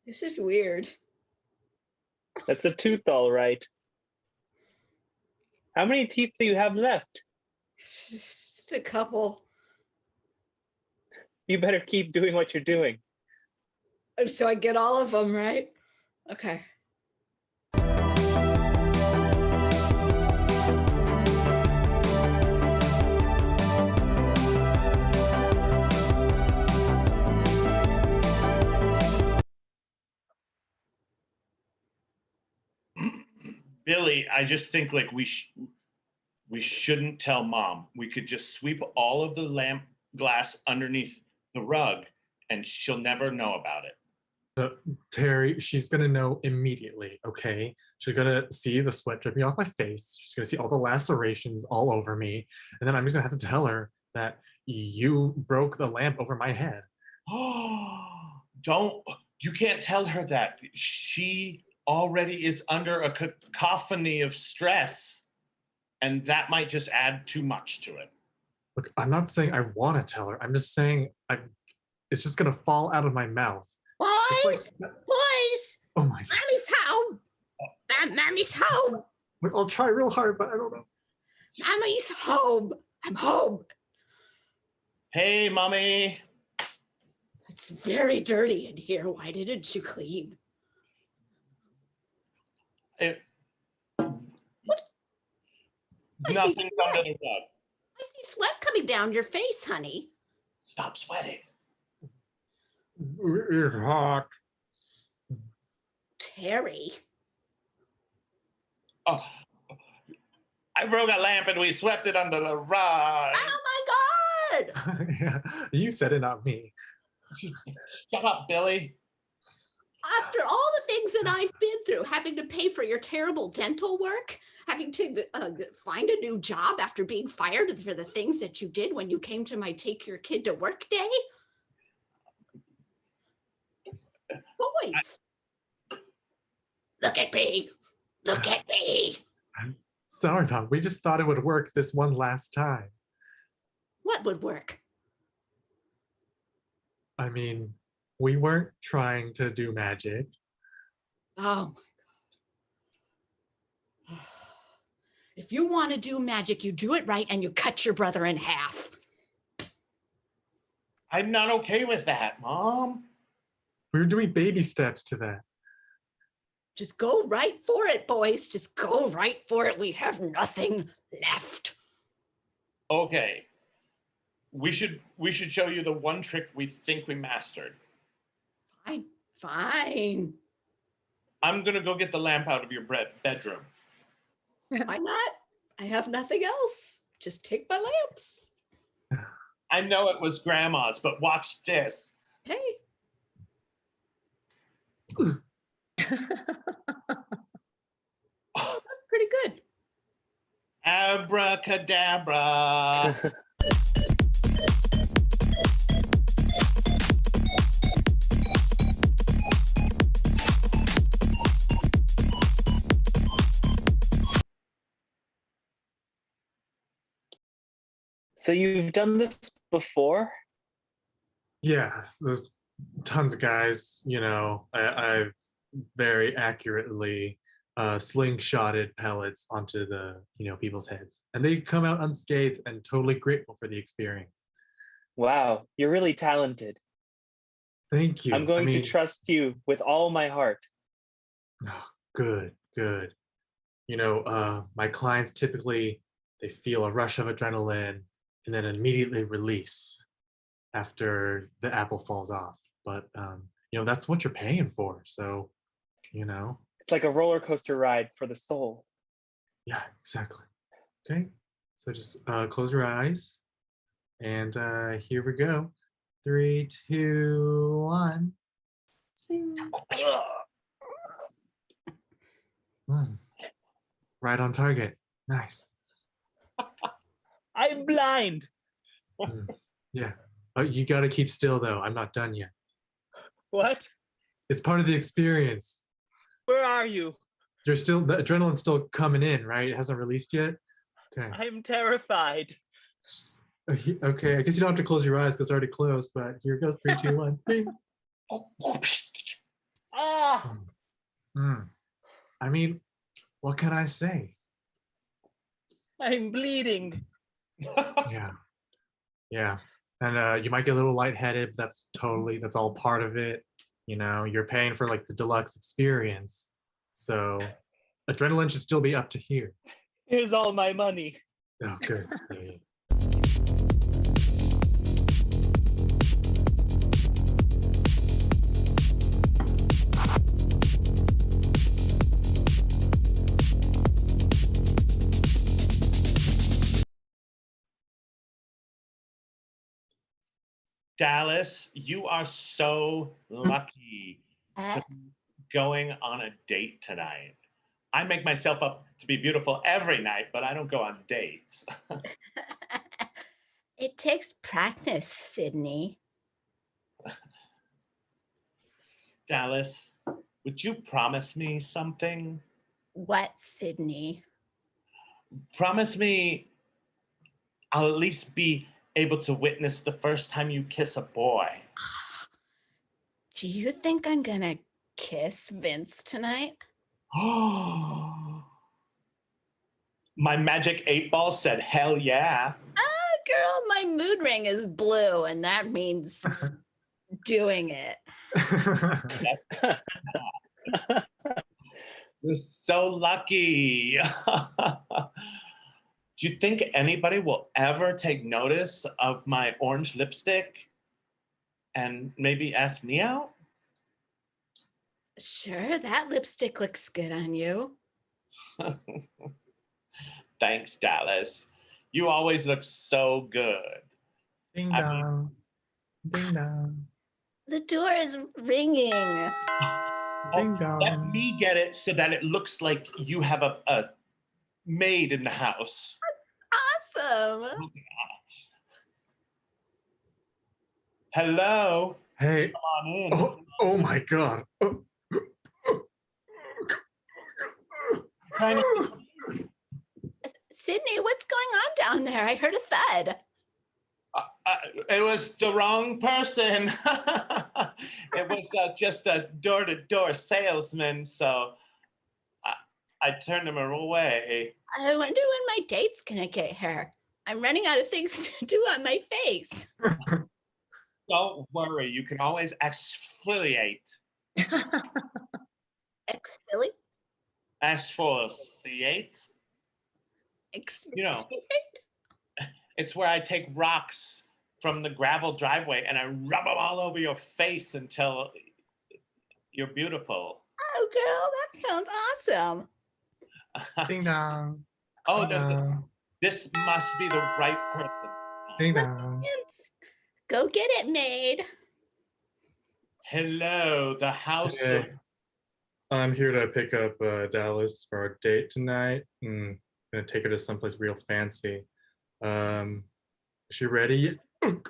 This is weird. That's a tooth, all right. How many teeth do you have left? Just a couple. You better keep doing what you're doing. So I get all of them, right? Okay. Billy, I just think like we shouldn't tell mom. We could just sweep all of the lamp glass underneath the rug and she'll never know about it. Terry, she's gonna know immediately, okay? She's gonna see the sweat dripping off my face. She's gonna see all the lacerations all over me. And then I'm just gonna have to tell her that you broke the lamp over my head. You can't tell her that. She already is under a cacophony of stress, and that might just add too much to it. Look, I'm not saying I want to tell her. I'm just saying it's just gonna fall out of my mouth. Just like, Boys! oh my God. Mommy's home! Mommy's home! I'll try real hard, but I don't know. Mommy's home! I'm home! Hey, mommy. It's very dirty in here. Why didn't you clean? It, I see nothing's sweat. under the rug. I see sweat coming down your face, honey. Stop sweating. It's hot. Terry. Oh, I broke a lamp and we swept it under the rug. Oh my God! Yeah, you said it, not me. Shut up, Billy. After all the things that I've been through, having to pay for your terrible dental work, having to find a new job after being fired for the things that you did when you came to my take your kid to work day. Boys, look at me. Look at me. Sorry, Mom. We just thought it would work this one last time. What would work? I mean, we weren't trying to do magic. Oh my God. If you want to do magic, you do it right and you cut your brother in half. I'm not okay with that, Mom. We were doing baby steps to that. Just go right for it, boys. Just go right for it. We have nothing left. Okay. We should show you the one trick we think we mastered. Fine, fine. I'm gonna go get the lamp out of your bedroom. Why not? I have nothing else. Just take my lamps. I know it was Grandma's, but watch this. Hey. That's pretty good. Abracadabra. So you've done this before? Yeah, there's tons of guys, you know, I've very accurately slingshotted pellets onto the, you know, people's heads. And they come out unscathed and totally grateful for the experience. Wow, you're really talented. Thank you. I'm going to trust you with all my heart. Oh, good, good. You know, my clients typically, they feel a rush of adrenaline and then immediately release after the apple falls off. But, you know, that's what you're paying for. So, you know. It's like a roller coaster ride for the soul. Yeah, exactly. Okay, so just close your eyes. And here we go. 3, 2, 1. Right on target. Nice. I'm blind. Yeah. Oh, you got to keep still, though. I'm not done yet. What? It's part of the experience. Where are you? You're still, the adrenaline's still coming in, right? It hasn't released yet? Okay. I'm terrified. Okay, I guess you don't have to close your eyes because it's already closed, but here goes 3, 2, 1. Bing. Ah! I mean, what can I say? I'm bleeding. Yeah. Yeah. And you might get a little lightheaded, but that's all part of it. You know, you're paying for like the deluxe experience. So adrenaline should still be up to here. Here's all my money. Oh, good. Yeah. Dallas, you are so lucky to be going on a date tonight. I make myself up to be beautiful every night, but I don't go on dates. It takes practice, Sydney. Dallas, would you promise me something? What, Sydney? Promise me I'll at least be able to witness the first time you kiss a boy. Do you think I'm gonna kiss Vince tonight? My magic 8-ball said, hell yeah. Ah, girl, my mood ring is blue, and that means doing it. You're so lucky. Do you think anybody will ever take notice of my orange lipstick and maybe ask me out? Sure, that lipstick looks good on you. Thanks, Dallas. You always look so good. Ding I dong. Ding dong. The door is ringing. Ding Let dong. me get it so that it looks like you have a maid in the house. Awesome. Hello. Hey. Come on in. Oh my God. Oh. Sydney, what's going on down there? I heard a thud. It was the wrong person. It was just a door-to-door salesman, so I turned him away. I wonder when my date's gonna get here. I'm running out of things to do on my face. Don't worry, you can always exfoliate. Exfoliate? Exfoliate? You know, it's where I take rocks from the gravel driveway and I rub them all over your face until you're beautiful. Oh, girl, that sounds awesome. Ding dong. Oh, Ding dong. this must be the right person. Ding dong. Go get it, maid. Hello, the house. Hey, I'm here to pick up Dallas for our date tonight. I'm gonna take her to someplace real fancy. Is she ready yet? What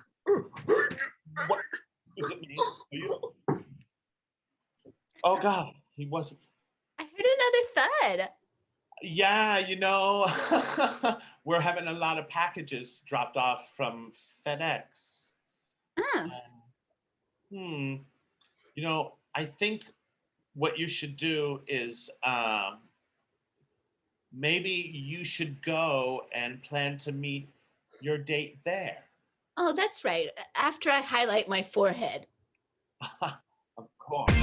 is it me? Are you? Oh God, he wasn't. I heard another thud. Yeah, you know, we're having a lot of packages dropped off from FedEx. Huh. You know, I think what you should do is maybe you should go and plan to meet your date there. Oh, that's right. After I highlight my forehead. Of course.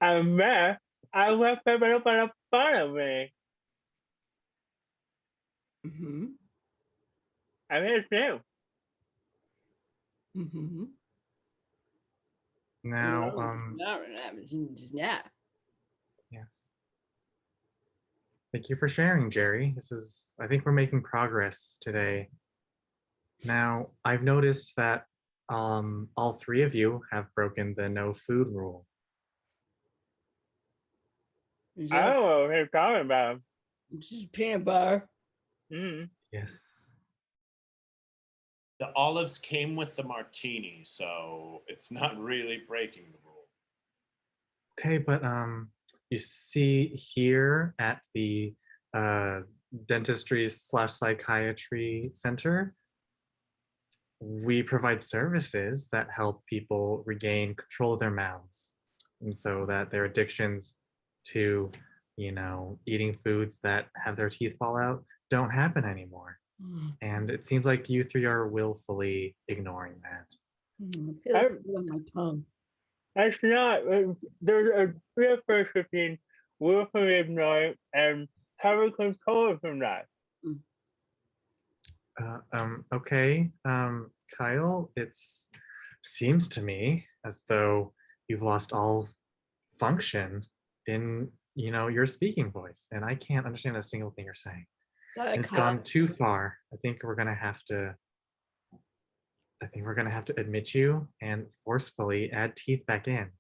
Además, agua primero para me. A ver, too. Now, Yeah. yes. Thank you for sharing, Jerry. I think we're making progress today. Now, I've noticed that all three of you have broken the no food rule. I don't know what you're talking about. Just peanut butter. Yes. The olives came with the martini, so it's not really breaking the rule. Okay, but you see here at the dentistry/psychiatry center, we provide services that help people regain control of their mouths, and so that their addictions to, eating foods that have their teeth fall out don't happen anymore. And it seems like you three are willfully ignoring that. It feels good on my tongue. That's not. There's a difference between willfully ignoring and having control from that. Okay, Kyle, it seems to me as though you've lost all function in, your speaking voice, and I can't understand a single thing you're saying. And it's gone too far. I think we're gonna have to admit you and forcefully add teeth back in.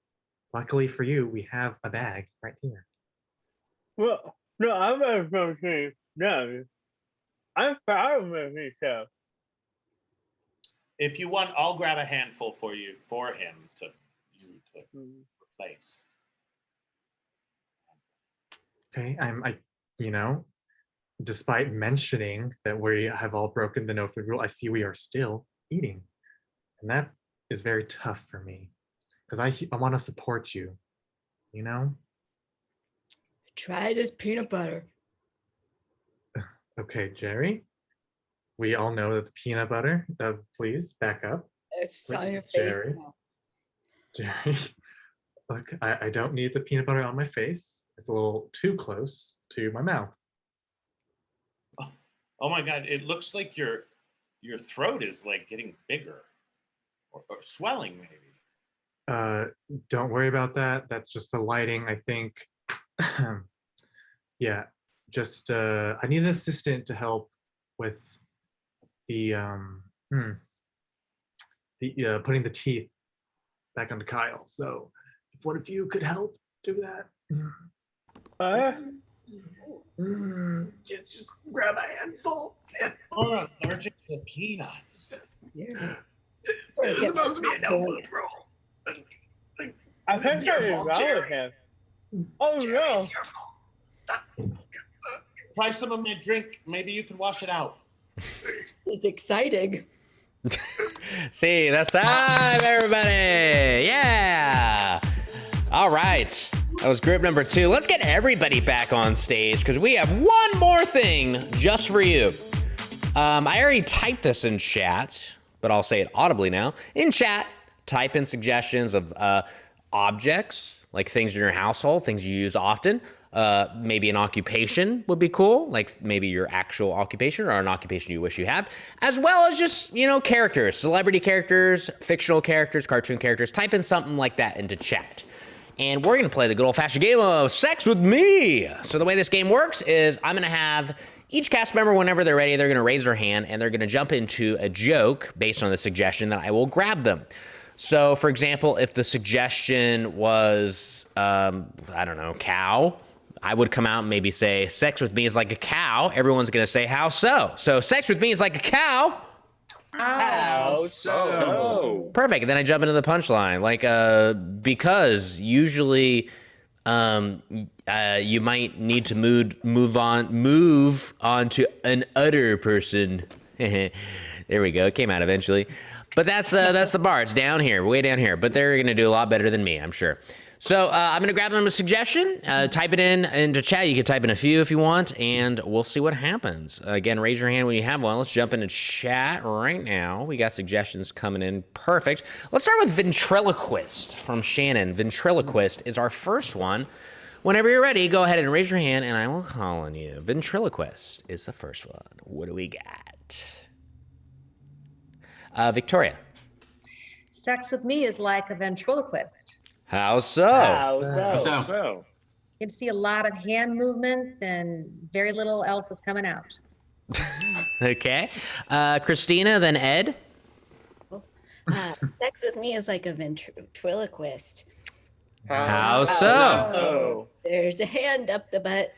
Luckily for you, we have a bag right here. Well, no, I'm not from no. I'm proud of myself. If you want, I'll grab a handful for him to replace. Okay, despite mentioning that we have all broken the no food rule, I see we are still eating. And that is very tough for me because I want to support you, you know? Try this peanut butter. Okay, Jerry, we all know that the peanut butter, please back up. It's Wait, on your face Jerry. now. Jerry, look, I don't need the peanut butter on my face. It's a little too close to my mouth. Oh my God! It looks like your throat is like getting bigger, or swelling maybe. Don't worry about that. That's just the lighting, I think. Yeah, just I need an assistant to help with the putting the teeth back onto Kyle. So if one of you could help do that. Just grab a handful. I'm allergic to peanuts. Yeah. It's supposed to be a no food rule. I think something's wrong with him. Oh no. It's your fault. Try some of my drink. Maybe you can wash it out. It's exciting. See, that's time, everybody. Yeah. All right. That was group number 2. Let's get everybody back on stage because we have one more thing just for you. I already typed this in chat, but I'll say it audibly now. In chat, type in suggestions of objects, like things in your household, things you use often. Maybe an occupation would be cool, like maybe your actual occupation or an occupation you wish you had, as well as just, characters, celebrity characters, fictional characters, cartoon characters. Type in something like that into chat. And we're gonna play the good old-fashioned game of Sex with Me. So the way this game works is I'm gonna have each cast member, whenever they're ready, they're gonna raise their hand and they're gonna jump into a joke based on the suggestion that I will grab them. So for example, if the suggestion was, cow, I would come out and maybe say, sex with me is like a cow. Everyone's gonna say, how so? So sex with me is like a cow. How so? Perfect. And then I jump into the punchline, because usually you might need to move on to an other person. There we go. It came out eventually. But that's the bar. It's down here, way down here. But they're gonna do a lot better than me, I'm sure. So I'm gonna grab them a suggestion, type it into chat. You can type in a few if you want, and we'll see what happens. Again, raise your hand when you have one. Let's jump into chat right now. We got suggestions coming in. Perfect. Let's start with ventriloquist from Shannon. Ventriloquist is our first one. Whenever you're ready, go ahead and raise your hand, and I will call on you. Ventriloquist is the first one. What do we got? Victoria. Sex with me is like a ventriloquist. How so? How so? You can see a lot of hand movements and very little else is coming out. Okay. Christina, then Ed. Sex with me is like a ventriloquist. How so? There's a hand up the butt.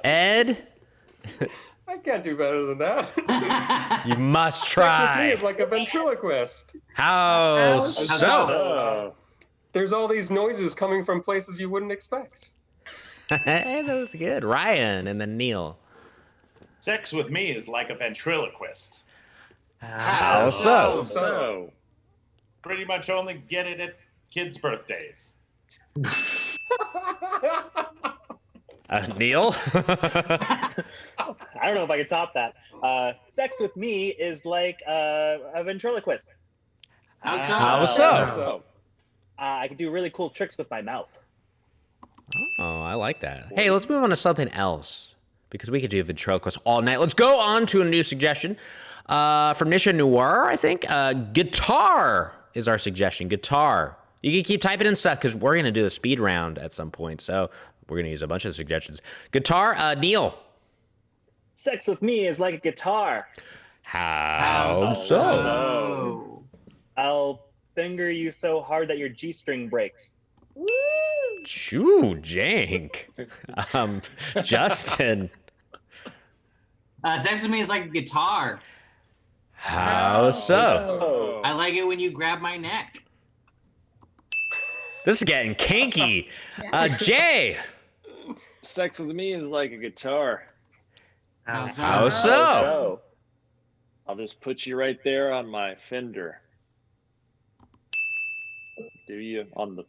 Ed. I can't do better than that. You must Sex with me try. is like a ventriloquist. How so? There's all these noises coming from places you wouldn't expect. That was good. Ryan and then Neil. Sex with me is like a ventriloquist. How so? So, pretty much only get it at kids' birthdays. Neil? I don't know if I can top that. Sex with me is like a ventriloquist. How so? I can do really cool tricks with my mouth. Oh, I like that. Hey, let's move on to something else because we could do ventriloquist all night. Let's go on to a new suggestion from Nisha Noir, I think. Guitar is our suggestion. Guitar. You can keep typing in stuff because we're going to do a speed round at some point. So we're going to use a bunch of suggestions. Guitar, Neil. Sex with me is like a guitar. How so? I'll finger you so hard that your G-string breaks. Woo! Choo, jank. Justin. Sex with me is like a guitar. How so? I like it when you grab my neck. This is getting kinky. Jay. Sex with me is like a guitar. How so? How so? I'll just put you right there on my fender. Do you on the?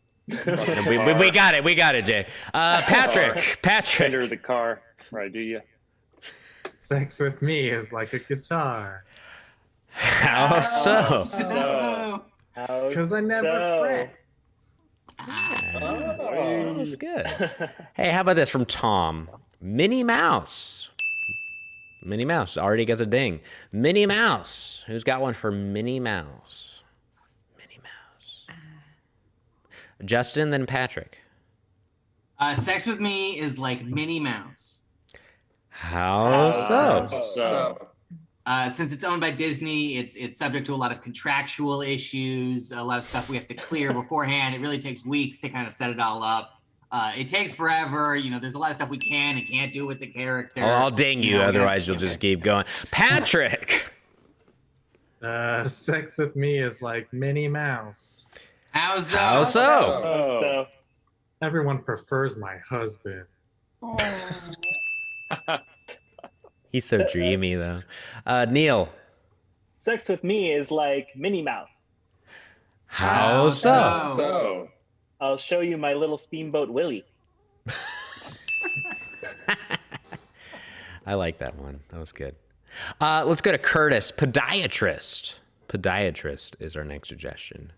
We got it. We got it, Jay. Patrick. Fender of the car. Right? Do you? Sex with me is like a guitar. How so? So. Because I never fret. Oh, that's good. Hey, how about this from Tom? Minnie Mouse. Minnie Mouse already gets a ding. Minnie Mouse. Who's got one for Minnie Mouse? Minnie Mouse. Justin, then Patrick. Sex with me is like Minnie Mouse. How so? Since it's owned by Disney, it's subject to a lot of contractual issues, a lot of stuff we have to clear beforehand. It really takes weeks to kind of set it all up. It takes forever. You know, there's a lot of stuff we can and can't do with the character. I'll ding you, otherwise you'll just keep going. Patrick! Sex with me is like Minnie Mouse. How so? How so? Everyone prefers my husband. He's so dreamy, though. Neil. Sex with me is like Minnie Mouse. How so? So, I'll show you my little steamboat Willie. I like that one. That was good. Let's go to Curtis. Podiatrist. Podiatrist is our next suggestion.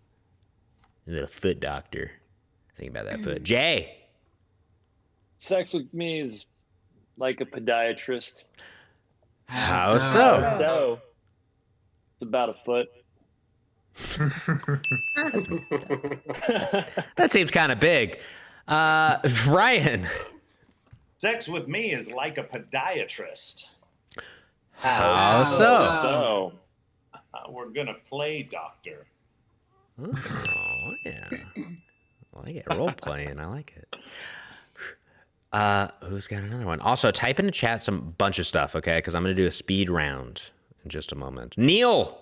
A little foot doctor. Think about that foot. Jay. Sex with me is like a podiatrist. How so? So, It's about a foot. That seems kind of big. Ryan. Sex with me is like a podiatrist. How so? We're gonna play doctor. Oh, yeah. I like it. Role playing. I like it. Who's got another one? Also, type in the chat some bunch of stuff, okay? Because I'm going to do a speed round in just a moment. Neil!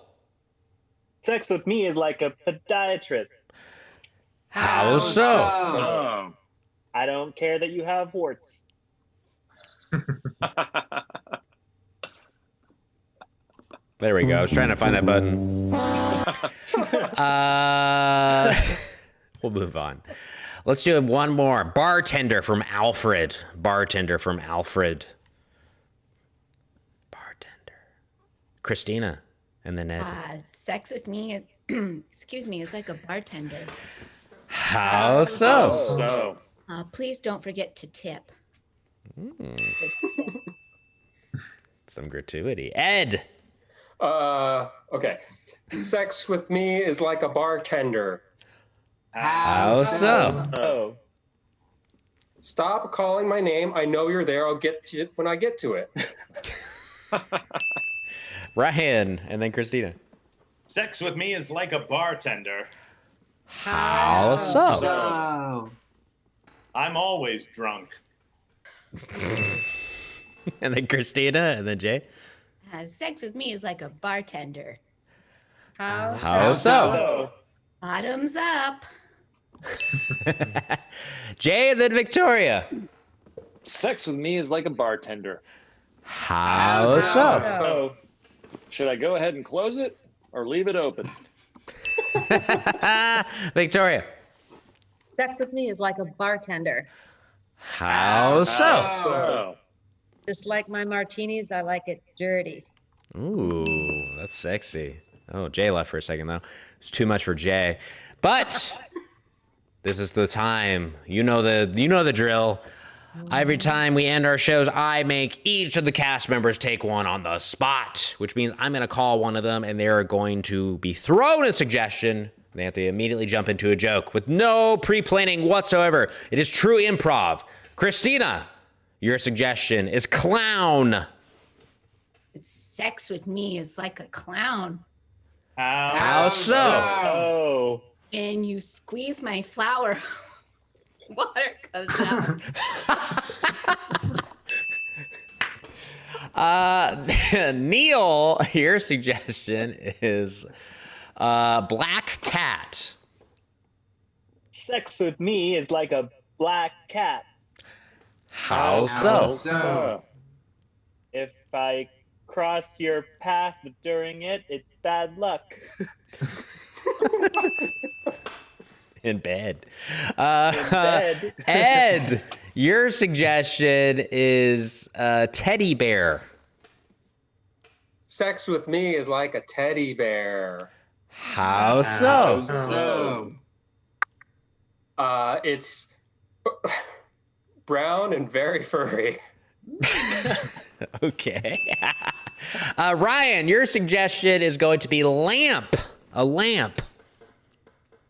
sex with me is like a podiatrist. How so? I don't care that you have warts. There we go. I was trying to find that button. We'll move on. Let's do one more. Bartender from Alfred. Bartender from Alfred. Bartender. Christina. And then Ed. Sex with me, excuse me, is like a bartender. How so? Please don't forget to tip. Some gratuity. Ed. Okay. Sex with me is like a bartender. How so? Oh. Stop calling my name. I know you're there. I'll get to it when I get to it. Ryan, and then Christina. Sex with me is like a bartender. How so? So, I'm always drunk. And then Christina, and then Jay. Sex with me is like a bartender. How so? Bottoms up. Jay, and then Victoria. Sex with me is like a bartender. How so? So, should I go ahead and close it or leave it open? Victoria. Sex with me is like a bartender. How so? So, Just like my martinis, I like it dirty. Ooh, that's sexy. Oh, Jay left for a second though. It's too much for Jay. But this is the time. You know the drill. Every time we end our shows, I make each of the cast members take one on the spot, which means I'm going to call one of them and they are going to be thrown a suggestion. They have to immediately jump into a joke with no pre-planning whatsoever. It is true improv. Christina, your suggestion is clown. Sex with me is like a clown. How so? oh. And you squeeze my flower. Water comes out. Neil, your suggestion is black cat. Sex with me is like a black cat. How so? so? If I cross your path during it, it's bad luck. In bed. In bed. Ed, your suggestion is teddy bear. Sex with me is like a teddy bear. How so? So. It's brown and very furry. Okay. Ryan, your suggestion is going to be lamp. A lamp.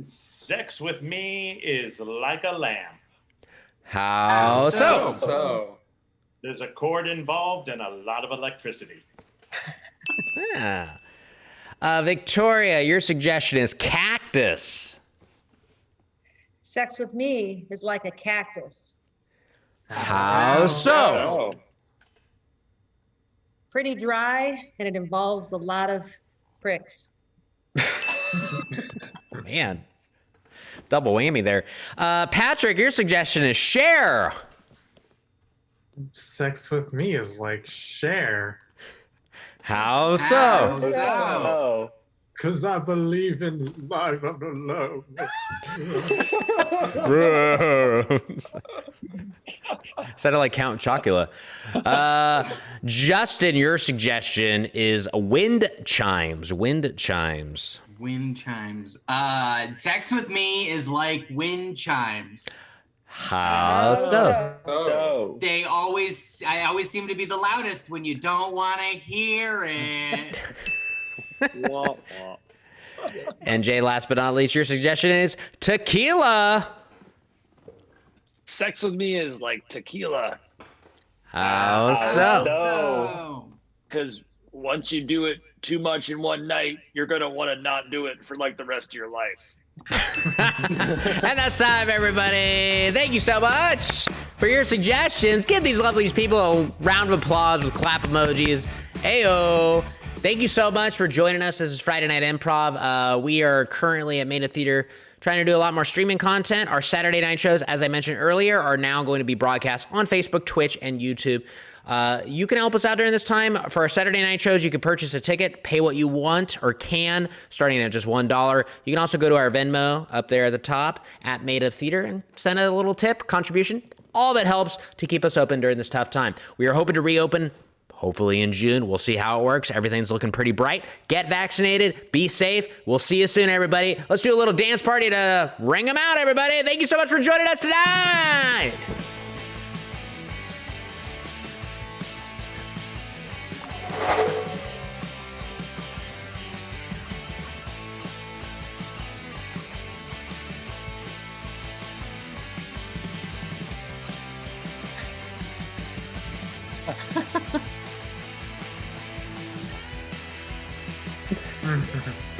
Sex with me is like a lamp. How so? So, There's a cord involved and a lot of electricity. Yeah. Victoria, your suggestion is cactus. Sex with me is like a cactus. How so? Pretty dry, and it involves a lot of pricks. Man. Double whammy there. Patrick, your suggestion is share. Sex with me is like share. How so? How so? Oh. Because I believe in life of the love. Sounded like Count Chocula. Justin, your suggestion is wind chimes. Wind chimes. Wind chimes. Sex with me is like wind chimes. How so? So. I always seem to be the loudest when you don't want to hear it. Wah, wah. And Jay, last but not least, your suggestion is tequila. Sex with me is like tequila. How so? So. Because once you do it too much in one night, you're going to want to not do it for like the rest of your life. And that's time, everybody. Thank you so much for your suggestions. Give these lovely people a round of applause with clap emojis. Ayo. Thank you so much for joining us. This is Friday Night Improv. We are currently at Made Up Theater trying to do a lot more streaming content. Our Saturday night shows, as I mentioned earlier, are now going to be broadcast on Facebook, Twitch, and YouTube. You can help us out during this time. For our Saturday night shows, you can purchase a ticket, pay what you want or can, starting at just $1. You can also go to our Venmo up there at the top at Made Up Theater and send a little tip, contribution. All that helps to keep us open during this tough time. We are hoping to reopen hopefully in June. We'll see how it works. Everything's looking pretty bright. Get vaccinated. Be safe. We'll see you soon, everybody. Let's do a little dance party to ring them out, everybody. Thank you so much for joining us tonight. Mm-hmm.